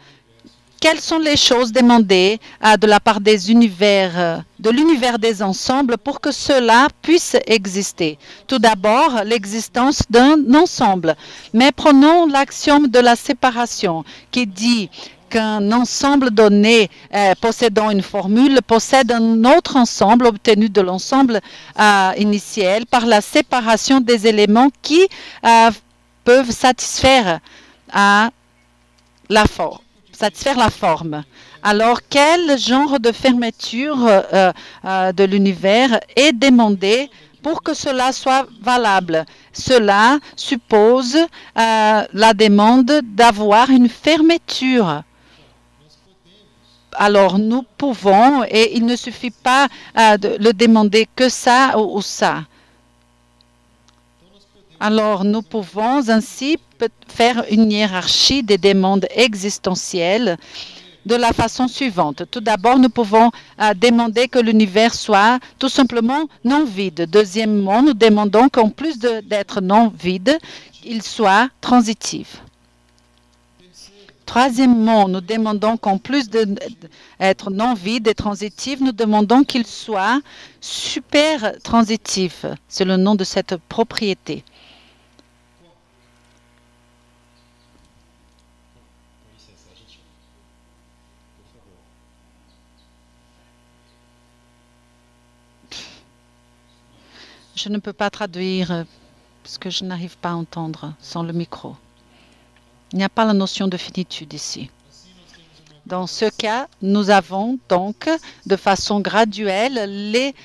quelles sont les choses demandées de la part de l'univers des ensembles pour que cela puisse exister? Tout d'abord, l'existence d'un ensemble. Mais prenons l'axiome de la séparation qui dit qu'un ensemble donné possédant une formule possède un autre ensemble obtenu de l'ensemble initial par la séparation des éléments qui peuvent satisfaire à la forme. satisfaire la forme. Alors, quel genre de fermeture de l'univers est demandé pour que cela soit valable? Cela suppose la demande d'avoir une fermeture. Alors, nous pouvons, et il ne suffit pas de le demander que ça ou ça. Alors, nous pouvons ainsi faire une hiérarchie des demandes existentielles de la façon suivante. Tout d'abord, nous pouvons demander que l'univers soit tout simplement non vide. Deuxièmement, nous demandons qu'en plus d'être non vide, il soit transitif. Troisièmement, nous demandons qu'en plus d'être non vide et transitif, nous demandons qu'il soit super transitif. C'est le nom de cette propriété. Je ne peux pas traduire parce que je n'arrive pas à entendre sans le micro. Il n'y a pas la notion de finitude ici. Dans ce cas, nous avons donc de façon graduelle les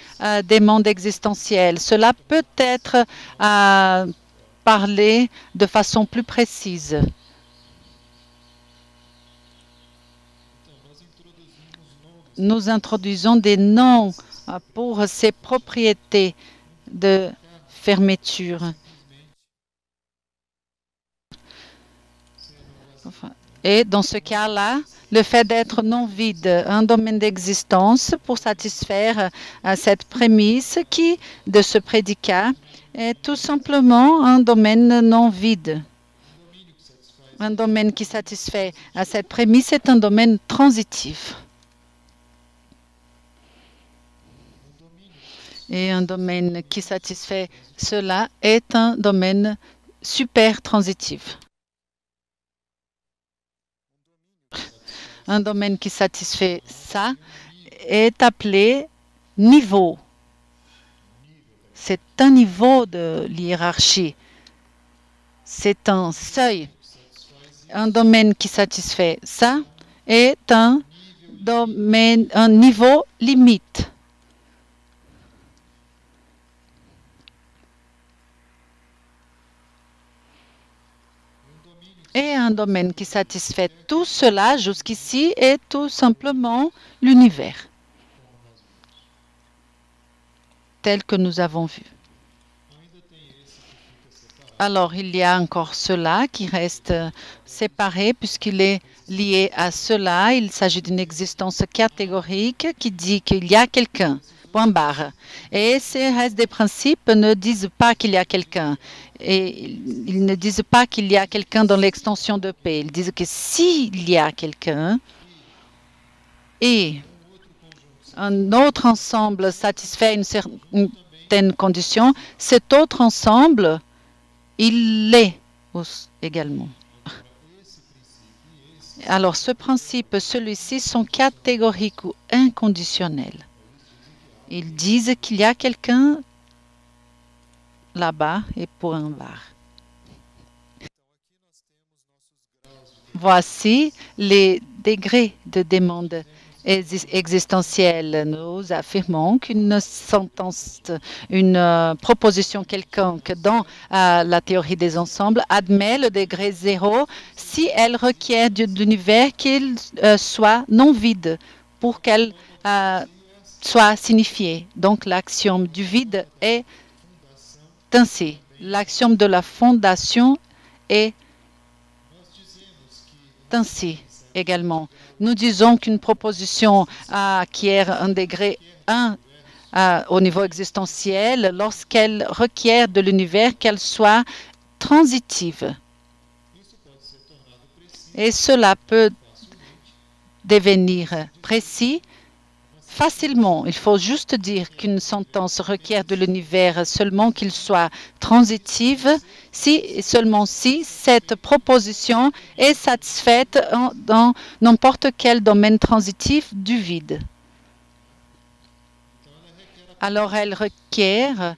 demandes existentielles. Cela peut être parlé de façon plus précise. Nous introduisons des noms pour ces propriétés de fermeture. Et dans ce cas-là, le fait d'être non vide, un domaine d'existence pour satisfaire cette prémisse qui, de ce prédicat, est tout simplement un domaine non vide. Un domaine qui satisfait cette prémisse est un domaine transitif. Et un domaine qui satisfait cela est un domaine super transitif. Un domaine qui satisfait ça est appelé niveau. C'est un niveau de hiérarchie. C'est un seuil. Un domaine qui satisfait ça est un domaine, un niveau limite. Et un domaine qui satisfait tout cela jusqu'ici est tout simplement l'univers, tel que nous avons vu. Alors, il y a encore cela qui reste séparé puisqu'il est lié à cela. Il s'agit d'une existence catégorique qui dit qu'il y a quelqu'un, point barre. Et ces restes des principes ne disent pas qu'il y a quelqu'un. Et ils ne disent pas qu'il y a quelqu'un dans l'extension de P. Ils disent que s'il y a quelqu'un et un autre ensemble satisfait une certaine condition, cet autre ensemble, il l'est également. Alors, ce principe, celui-ci, sont catégoriques ou inconditionnels. Ils disent qu'il y a quelqu'un là-bas et point barre. Voici les degrés de demande existentielle. Nous affirmons qu'une sentence, une proposition quelconque dans la théorie des ensembles admet le degré 0 si elle requiert d'univers qu'il soit non vide pour qu'elle soit signifiée. Donc l'axiome du vide est ainsi. L'axiome de la fondation est ainsi également. Nous disons qu'une proposition acquiert un degré 1 au niveau existentiel lorsqu'elle requiert de l'univers qu'elle soit transitive. Et cela peut devenir précis facilement. Il faut juste dire qu'une sentence requiert de l'univers seulement qu'il soit transitive, si et seulement si cette proposition est satisfaite dans n'importe quel domaine transitif du vide. Alors, elle requiert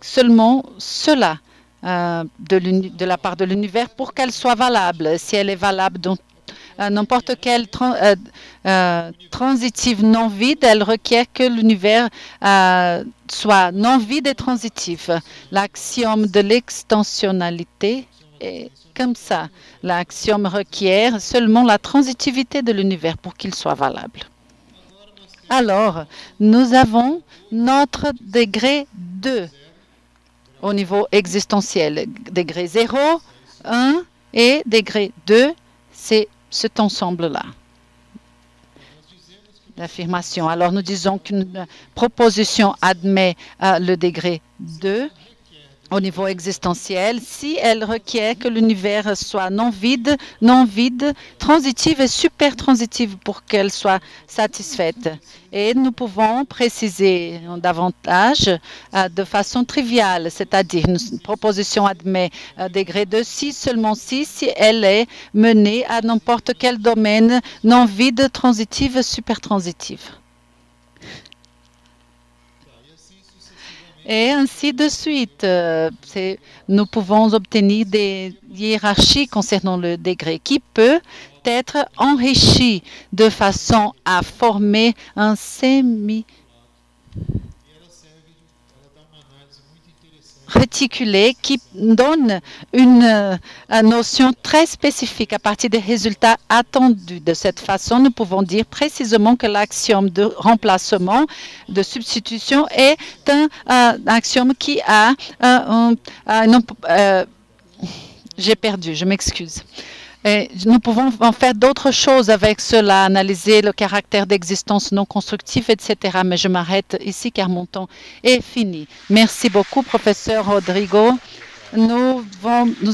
seulement cela de la part de l'univers pour qu'elle soit valable. Si elle est valable n'importe quelle transitive non vide, elle requiert que l'univers soit non vide et transitif. L'axiome de l'extensionnalité est comme ça. L'axiome requiert seulement la transitivité de l'univers pour qu'il soit valable. Alors, nous avons notre degré 2 au niveau existentiel. Degré 0, 1 et degré 2, c'est cet ensemble-là. L'affirmation. Alors, nous disons qu'une proposition admet le degré 2 au niveau existentiel si elle requiert que l'univers soit non vide, transitive et super transitive pour qu'elle soit satisfaite. Et nous pouvons préciser davantage de façon triviale, c'est-à-dire une proposition admet degré 2 seulement si elle est menée à n'importe quel domaine non vide, transitive, super transitive. Et ainsi de suite. Nous pouvons obtenir des hiérarchies concernant le degré qui peut être enrichi de façon à former un semi-réticulé qui donne une notion très spécifique à partir des résultats attendus. De cette façon, nous pouvons dire précisément que l'axiome de remplacement, de substitution, est un axiome qui a j'ai perdu, je m'excuse. Et nous pouvons en faire d'autres choses avec cela, analyser le caractère d'existence non constructive, etc. Mais je m'arrête ici car mon temps est fini. Merci beaucoup, professeur Rodrigo. Nous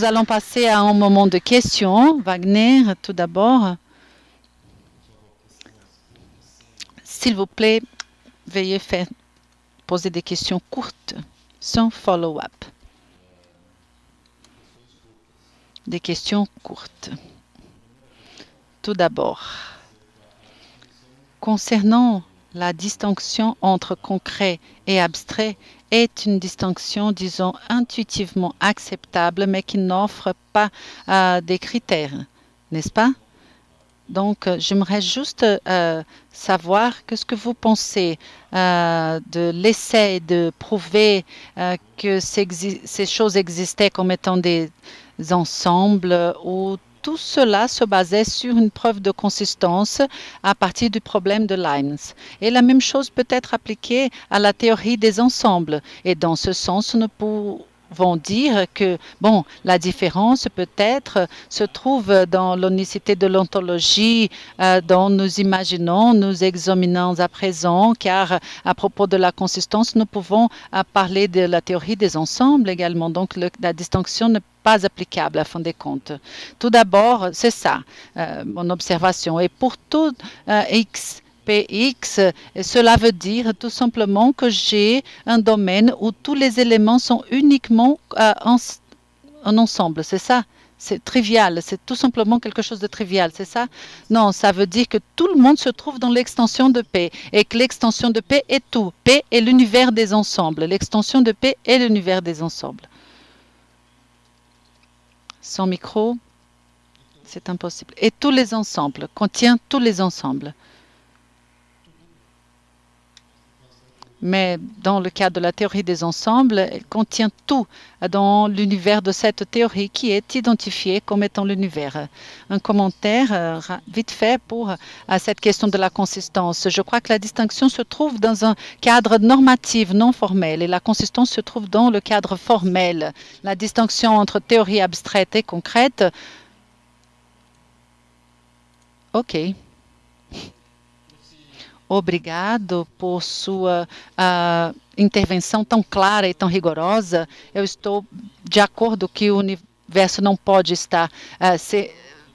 allons passer à un moment de questions. Wagner, tout d'abord. S'il vous plaît, veuillez poser des questions courtes, sans follow-up. Des questions courtes. Tout d'abord, concernant la distinction entre concret et abstrait, est une distinction, disons, intuitivement acceptable, mais qui n'offre pas des critères, n'est-ce pas? Donc, j'aimerais juste savoir ce que vous pensez de l'essai de prouver que ces choses existaient comme étant des ensembles où tout cela se basait sur une preuve de consistance à partir du problème de Leibniz. Et la même chose peut être appliquée à la théorie des ensembles. Et dans ce sens, nous pouvons dire que, bon, la différence peut-être se trouve dans l'unicité de l'ontologie dont nous imaginons, nous examinons à présent, car à propos de la consistance, nous pouvons parler de la théorie des ensembles également. Donc, la distinction n'est pas applicable à fin des comptes. Tout d'abord, c'est ça, mon observation. Et pour tout X, Px, cela veut dire tout simplement que j'ai un domaine où tous les éléments sont uniquement en ensemble, c'est ça? C'est trivial, c'est tout simplement quelque chose de trivial, c'est ça? Non, ça veut dire que tout le monde se trouve dans l'extension de P et que l'extension de P est tout. P est l'univers des ensembles. L'extension de P est l'univers des ensembles. Sans micro, c'est impossible. Et tous les ensembles, contient tous les ensembles. Mais dans le cas de la théorie des ensembles, elle contient tout dans l'univers de cette théorie qui est identifié comme étant l'univers. Un commentaire vite fait pour cette question de la consistance. Je crois que la distinction se trouve dans un cadre normatif non formel et la consistance se trouve dans le cadre formel. La distinction entre théorie abstraite et concrète. OK. Obrigado por sua intervenção tão clara e tão rigorosa. Eu estou de acordo que o universo não pode estar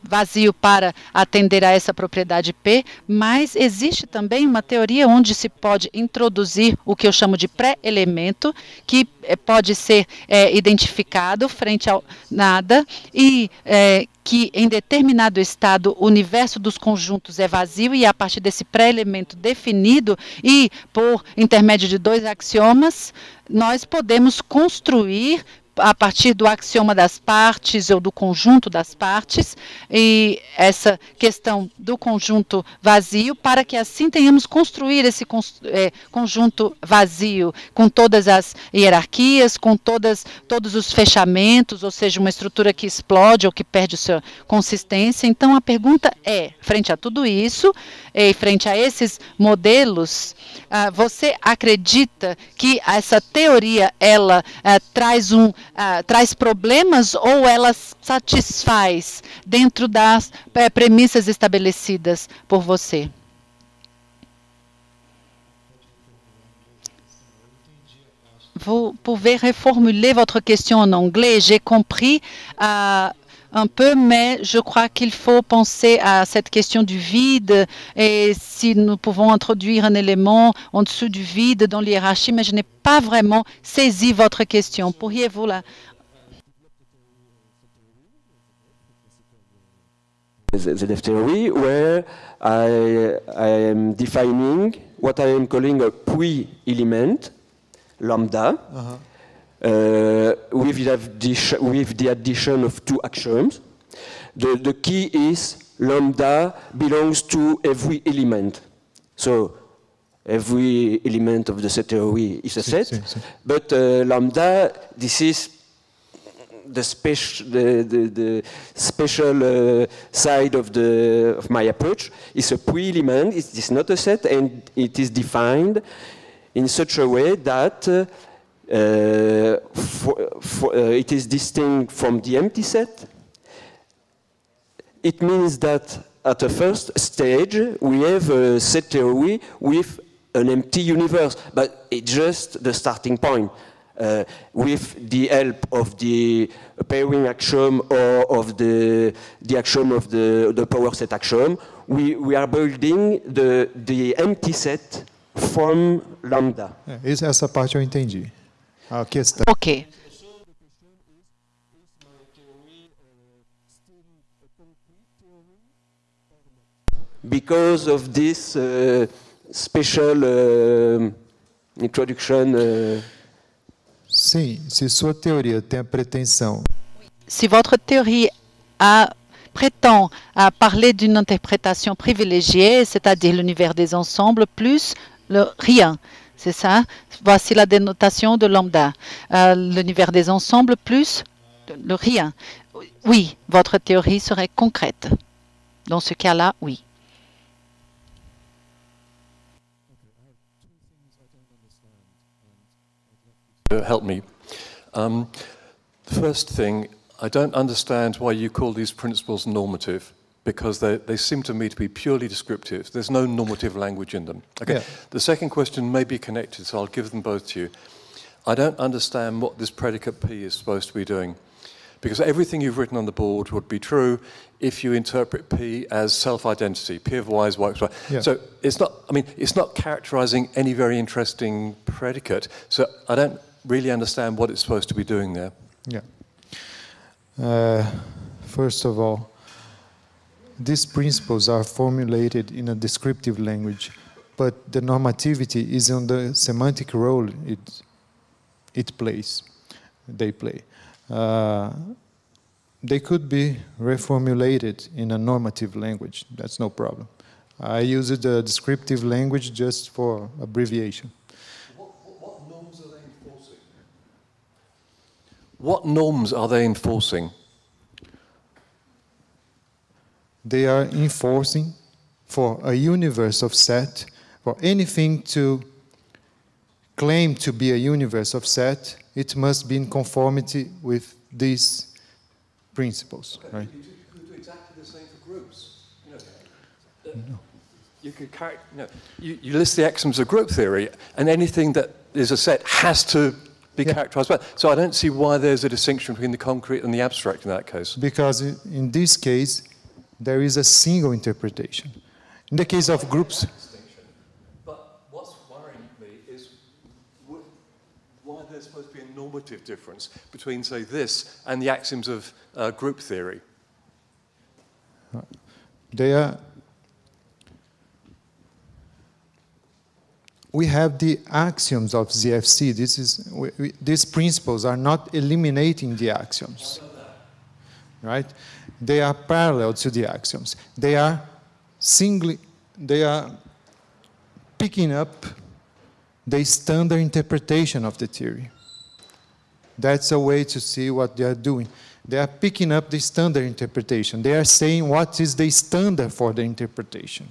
vazio para atender a essa propriedade P, mas existe também uma teoria onde se pode introduzir o que eu chamo de pré-elemento, que pode ser identificado frente ao nada e que em determinado estado o universo dos conjuntos é vazio e a partir desse pré-elemento definido e por intermédio de dois axiomas, nós podemos construir a partir do axioma das partes ou do conjunto das partes, e essa questão do conjunto vazio, para que assim tenhamos construir esse conjunto vazio, com todas as hierarquias, com todos os fechamentos, ou seja, uma estrutura que explode ou que perde sua consistência. Então, a pergunta é, frente a tudo isso, e frente a esses modelos, você acredita que essa teoria, ela traz problemas ou ela satisfaz dentro das premissas estabelecidas por você? Vous pouvez reformuler votre question en anglais. J'ai compris un peu, mais je crois qu'il faut penser à cette question du vide et si nous pouvons introduire un élément en dessous du vide dans l'hiérarchie, mais je n'ai pas vraiment saisi votre question. Pourriez-vous la... The left theory, where I am defining what I am calling a pre-element, lambda, with the addition of two axioms. The key is lambda belongs to every element. So every element of the set theory is a set, but lambda, this is the special side of my approach. It's a pre-element, it's not a set, and it is defined in such a way that it is distinct from the empty set. It means that at the first stage, we have a set theory with an empty universe, but it's just the starting point. With the help of the pairing axiom or of the axiom of the power set axiom, we are building the empty set from lambda. Essa parte eu entendi. A questão. Ok. Because of this special introduction. Sim, se sua teoria tem a pretensão. Si votre théorie prétend à parler d'une interprétation privilégiée, c'est-à-dire l'univers des ensembles plus le rien, c'est ça? Voici la dénotation de lambda. L'univers des ensembles plus le rien. Oui, votre théorie serait concrète. Dans ce cas-là, oui. Help me. The first thing, I don't understand why you call these principles normative, because they seem to me to be purely descriptive. There's no normative language in them. Okay. Yeah. The second question may be connected, so I'll give them both to you. I don't understand what this predicate P is supposed to be doing, because everything you've written on the board would be true if you interpret P as self-identity. P of Y is Y. Yeah. So it's not, I mean, it's not characterizing any very interesting predicate. So I don't really understand what it's supposed to be doing there. Yeah. First of all, these principles are formulated in a descriptive language, but the normativity is on the semantic role it plays. They play. They could be reformulated in a normative language. That's no problem. I use the descriptive language just for abbreviation. What norms are they enforcing? What norms are they enforcing? They are enforcing for a universe of set, for anything to claim to be a universe of set, it must be in conformity with these principles. Okay. Right? You could do exactly the same for groups. No. You could you list the axioms of group theory, and anything that is a set has to be characterized by. So I don't see why there's a distinction between the concrete and the abstract in that case. Because in this case, there is a single interpretation. In the case of groups. But what's worrying me is why there's supposed to be a normative difference between, say, this and the axioms of group theory. They are. we have the axioms of ZFC. These principles are not eliminating the axioms, right? They are parallel to the axioms. They are picking up the standard interpretation of the theory. That's a way to see what they are doing. They are picking up the standard interpretation. They are saying what is the standard for the interpretation.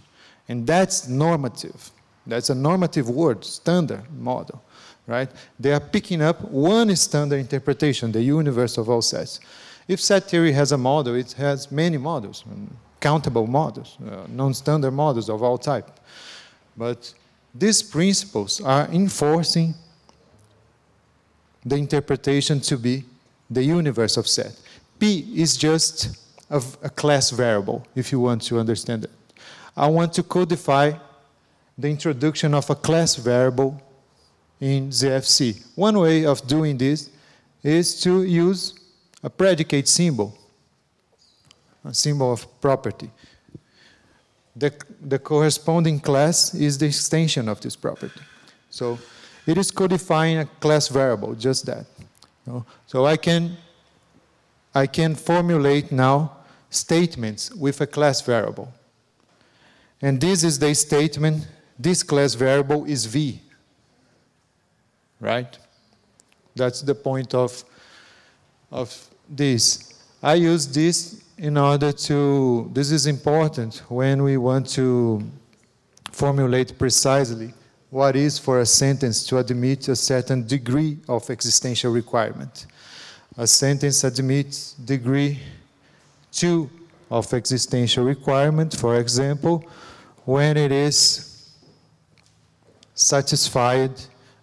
And that's normative. That's a normative word, standard model, right? They are picking up one standard interpretation, the universe of all sets. If set theory has a model, it has many models, countable models, non-standard models of all type. But these principles are enforcing the interpretation to be the universe of set. P is just a class variable, if you want to understand it. I want to codify the introduction of a class variable in ZFC. One way of doing this is to use a predicate symbol, a symbol of property. The corresponding class is the extension of this property. So it is codifying a class variable, just that. So I can formulate now statements with a class variable. And this is the statement, this class variable is V, right? That's the point of this. I use this in order to, this is important when we want to formulate precisely what is for a sentence to admit a certain degree of existential requirement. A sentence admits degree 2 of existential requirement, for example, when it is satisfied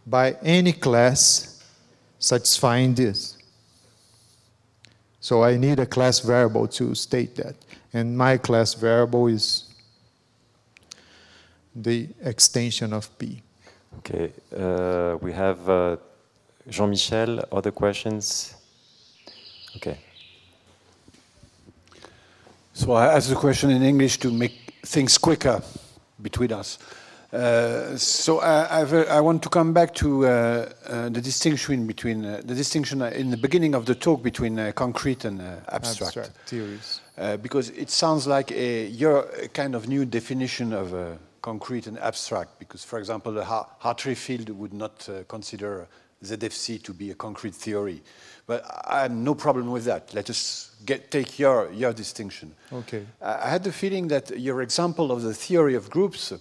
by any class satisfying this. So I need a class variable to state that. And my class variable is the extension of P. Okay, we have Jean-Michel, other questions? Okay. So I ask the question in English to make things quicker between us. I want to come back to the distinction between the distinction in the beginning of the talk between concrete and abstract theories, because it sounds like your kind of new definition of concrete and abstract. Because, for example, the Hartree field would not consider ZFC to be a concrete theory, but I have no problem with that. Let us take your distinction. Okay. I had the feeling that your example of the theory of groups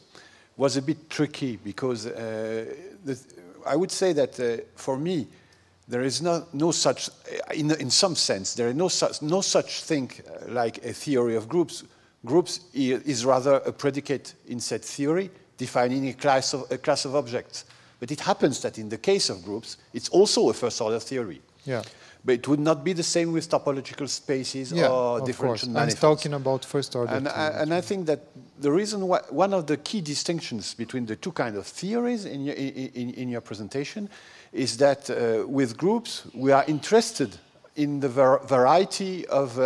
was a bit tricky because I would say that for me there is no such, in some sense, there is no such thing like a theory of groups. Groups is rather a predicate in set theory defining a class of objects. But it happens that in the case of groups, it's also a first-order theory. Yeah. But it would not be the same with topological spaces or differential manifolds. I'm talking about first-order and I think that the reason why, one of the key distinctions between the two kinds of theories in your presentation is that with groups, we are interested in the variety of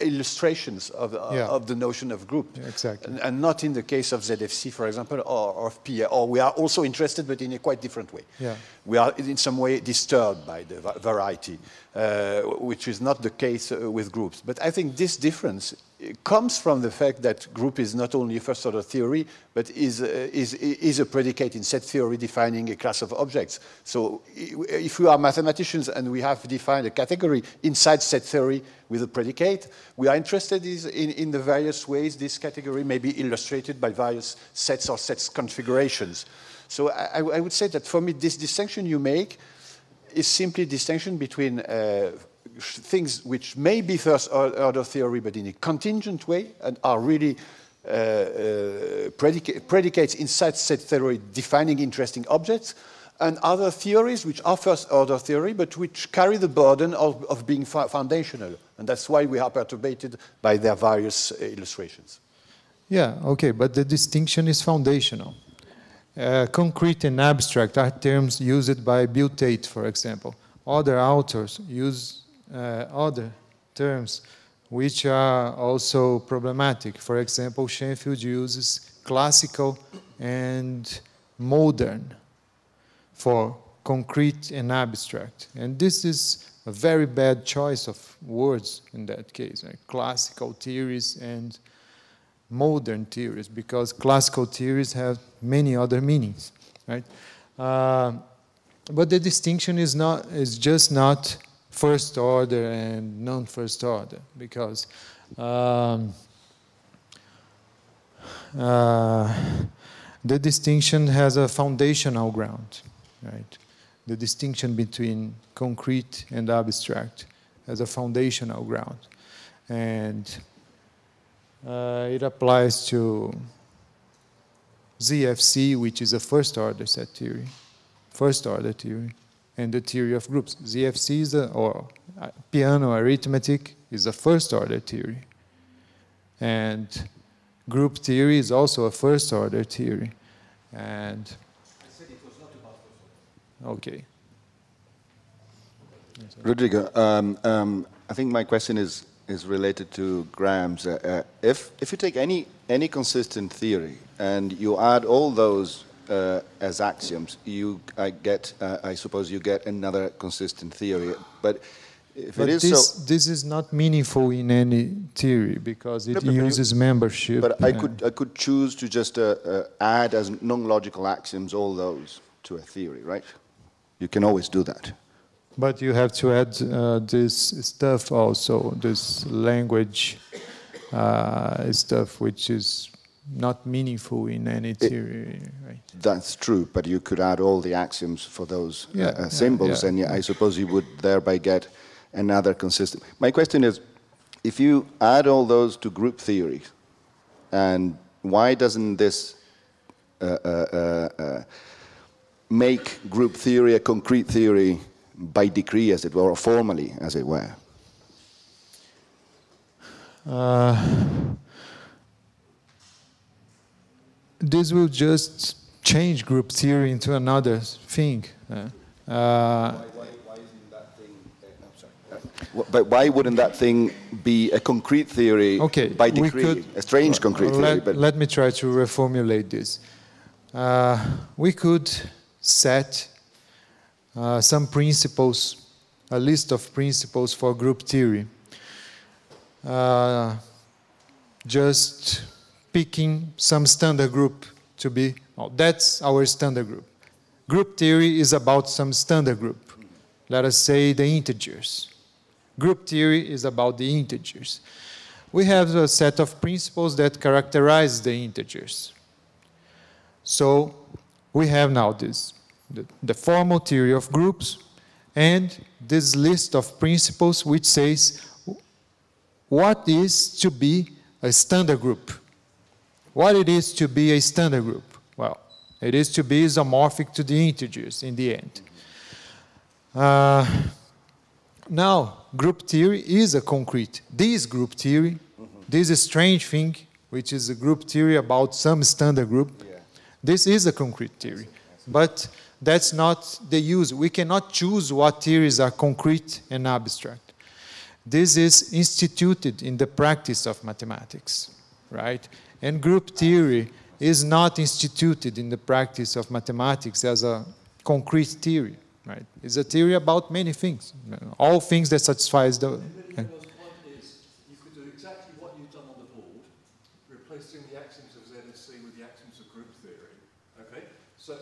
illustrations of the notion of group. Yeah, exactly. And not in the case of ZFC, for example, or of P. Or we are also interested, but in a quite different way. Yeah. We are in some way disturbed by the variety, which is not the case with groups. But I think this difference comes from the fact that group is not only a first-order theory, but is a predicate in set theory defining a class of objects. So if we are mathematicians and we have defined a category inside set theory with a predicate, we are interested in the various ways this category may be illustrated by various sets or sets configurations. So I would say that for me, this distinction you make is simply a distinction between things which may be first-order theory, but in a contingent way, and are really predicates inside set theory defining interesting objects, and other theories which are first-order theory, but which carry the burden of being foundational. And that's why we are perturbated by their various illustrations. Yeah, okay, but the distinction is foundational. Concrete and abstract are terms used by Bill Tate, for example. Other authors use other terms which are also problematic. For example, Schoenfeld uses classical and modern for concrete and abstract. And this is a very bad choice of words in that case, right? Classical theories and modern theories, because classical theories have many other meanings, right? But the distinction is just not first order and non-first order, because the distinction has a foundational ground, right? The distinction between concrete and abstract has a foundational ground. And it applies to ZFC, which is a first-order set theory, first-order theory, and the theory of groups. ZFC is or piano arithmetic is a first-order theory. And group theory is also a first-order theory. And I said it was not about first order. okay. Rodrigo, I think my question is related to Graham's. If you take any consistent theory and you add all those as axioms, I suppose you get another consistent theory. But if But it is so, this is not meaningful in any theory because it uses membership. But I could choose to just add as non-logical axioms all those to a theory, right? You can always do that. But you have to add this stuff also, this language stuff, which is not meaningful in any theory, right? That's true, but you could add all the axioms for those symbols, and I suppose you would thereby get another consistent. My question is, if you add all those to group theory, and why doesn't this make group theory a concrete theory by decree, as it were, or formally, as it were? This will just change group theory into another thing. Why isn't that thing? I'm sorry. But why wouldn't that thing be a concrete theory by decree? A strange concrete theory. But let me try to reformulate this. We could set some principles, a list of principles for group theory. Just picking some standard group to be, that's our standard group. Group theory is about some standard group. Let us say the integers. Group theory is about the integers. We have a set of principles that characterize the integers. So we have now this, the formal theory of groups, and this list of principles which says what is to be a standard group. What it is to be a standard group? Well, it is to be isomorphic to the integers in the end. Now, group theory is a concrete. This group theory, this strange thing, which is a group theory about some standard group, this is a concrete theory. But that's not the use. We cannot choose what theories are concrete and abstract. This is instituted in the practice of mathematics, right? And group theory is not instituted in the practice of mathematics as a concrete theory, right? It's a theory about many things, all things that satisfies the... The point is, you could do exactly what you've done on the board, replacing the axioms of ZFC with the axioms of group theory, okay? So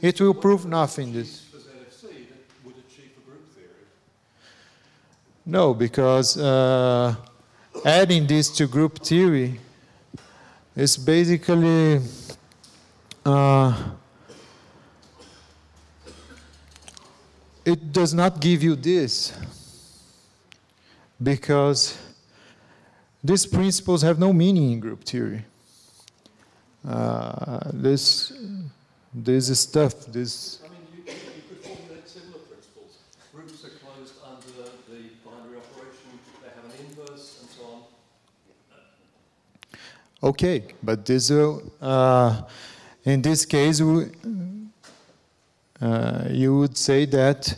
it will prove nothing. This. For ZFC that would achieve a group theory. No, because adding this to group theory is basically it does not give you this, because these principles have no meaning in group theory. This stuff, this... I mean, you could formulate similar principles. Groups are closed under the binary operation, they have an inverse, and so on. Okay, but this will, in this case, you would say that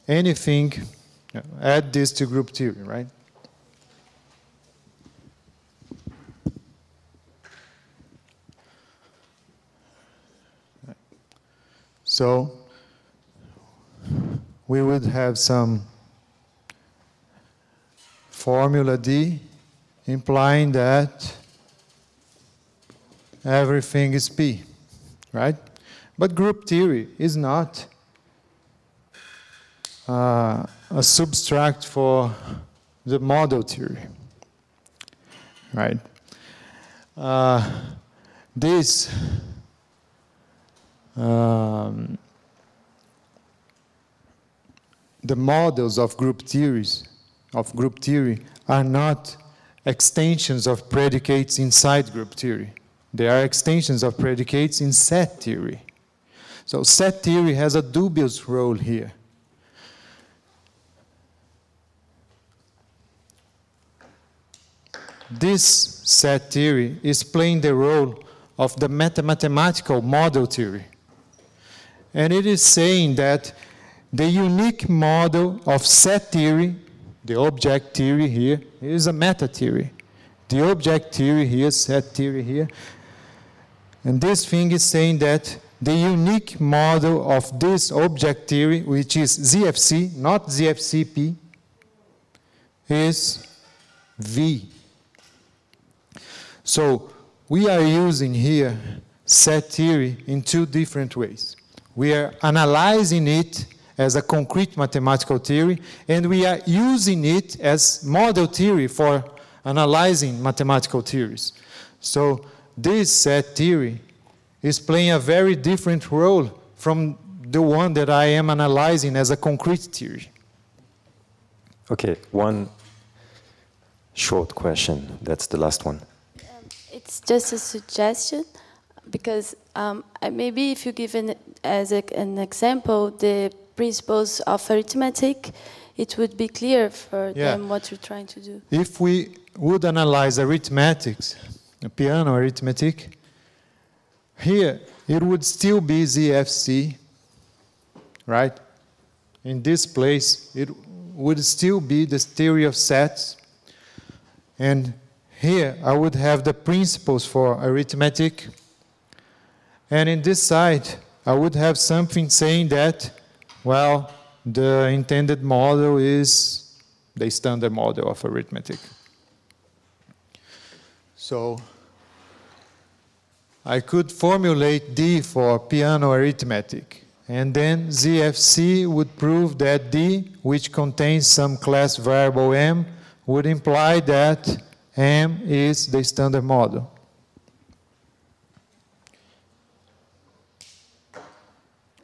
anything, add this to group theory, right? So we would have some formula D implying that everything is P, right? But group theory is not a substract for the model theory, right? The models of group theory are not extensions of predicates inside group theory. They are extensions of predicates in set theory. So set theory has a dubious role here. This set theory is playing the role of the mathematical model theory. And it is saying that the unique model of set theory, the object theory here, is a meta theory. The object theory here, set theory here. And this thing is saying that the unique model of this object theory, which is ZFC, not ZFCP, is V. So we are using here set theory in two different ways. We are analyzing it as a concrete mathematical theory, and we are using it as model theory for analyzing mathematical theories. So this set theory is playing a very different role from the one that I am analyzing as a concrete theory. Okay, one short question. That's the last one. It's just a suggestion, because maybe if you give as an example the principles of arithmetic, it would be clear for them what you're trying to do. If we would analyze arithmetics, piano arithmetic, here it would still be ZFC, right? In this place, it would still be the theory of sets. And here I would have the principles for arithmetic. And in this side, I would have something saying that, well, the intended model is the standard model of arithmetic. So I could formulate D for piano arithmetic. And then ZFC would prove that D, which contains some class variable M, would imply that M is the standard model.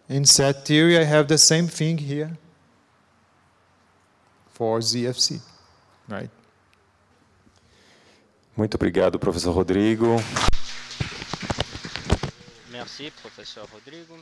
In set theory, I have the same thing here for ZFC, right? Muito obrigado, professor Rodrigo. Merci, professeur Rodrigo.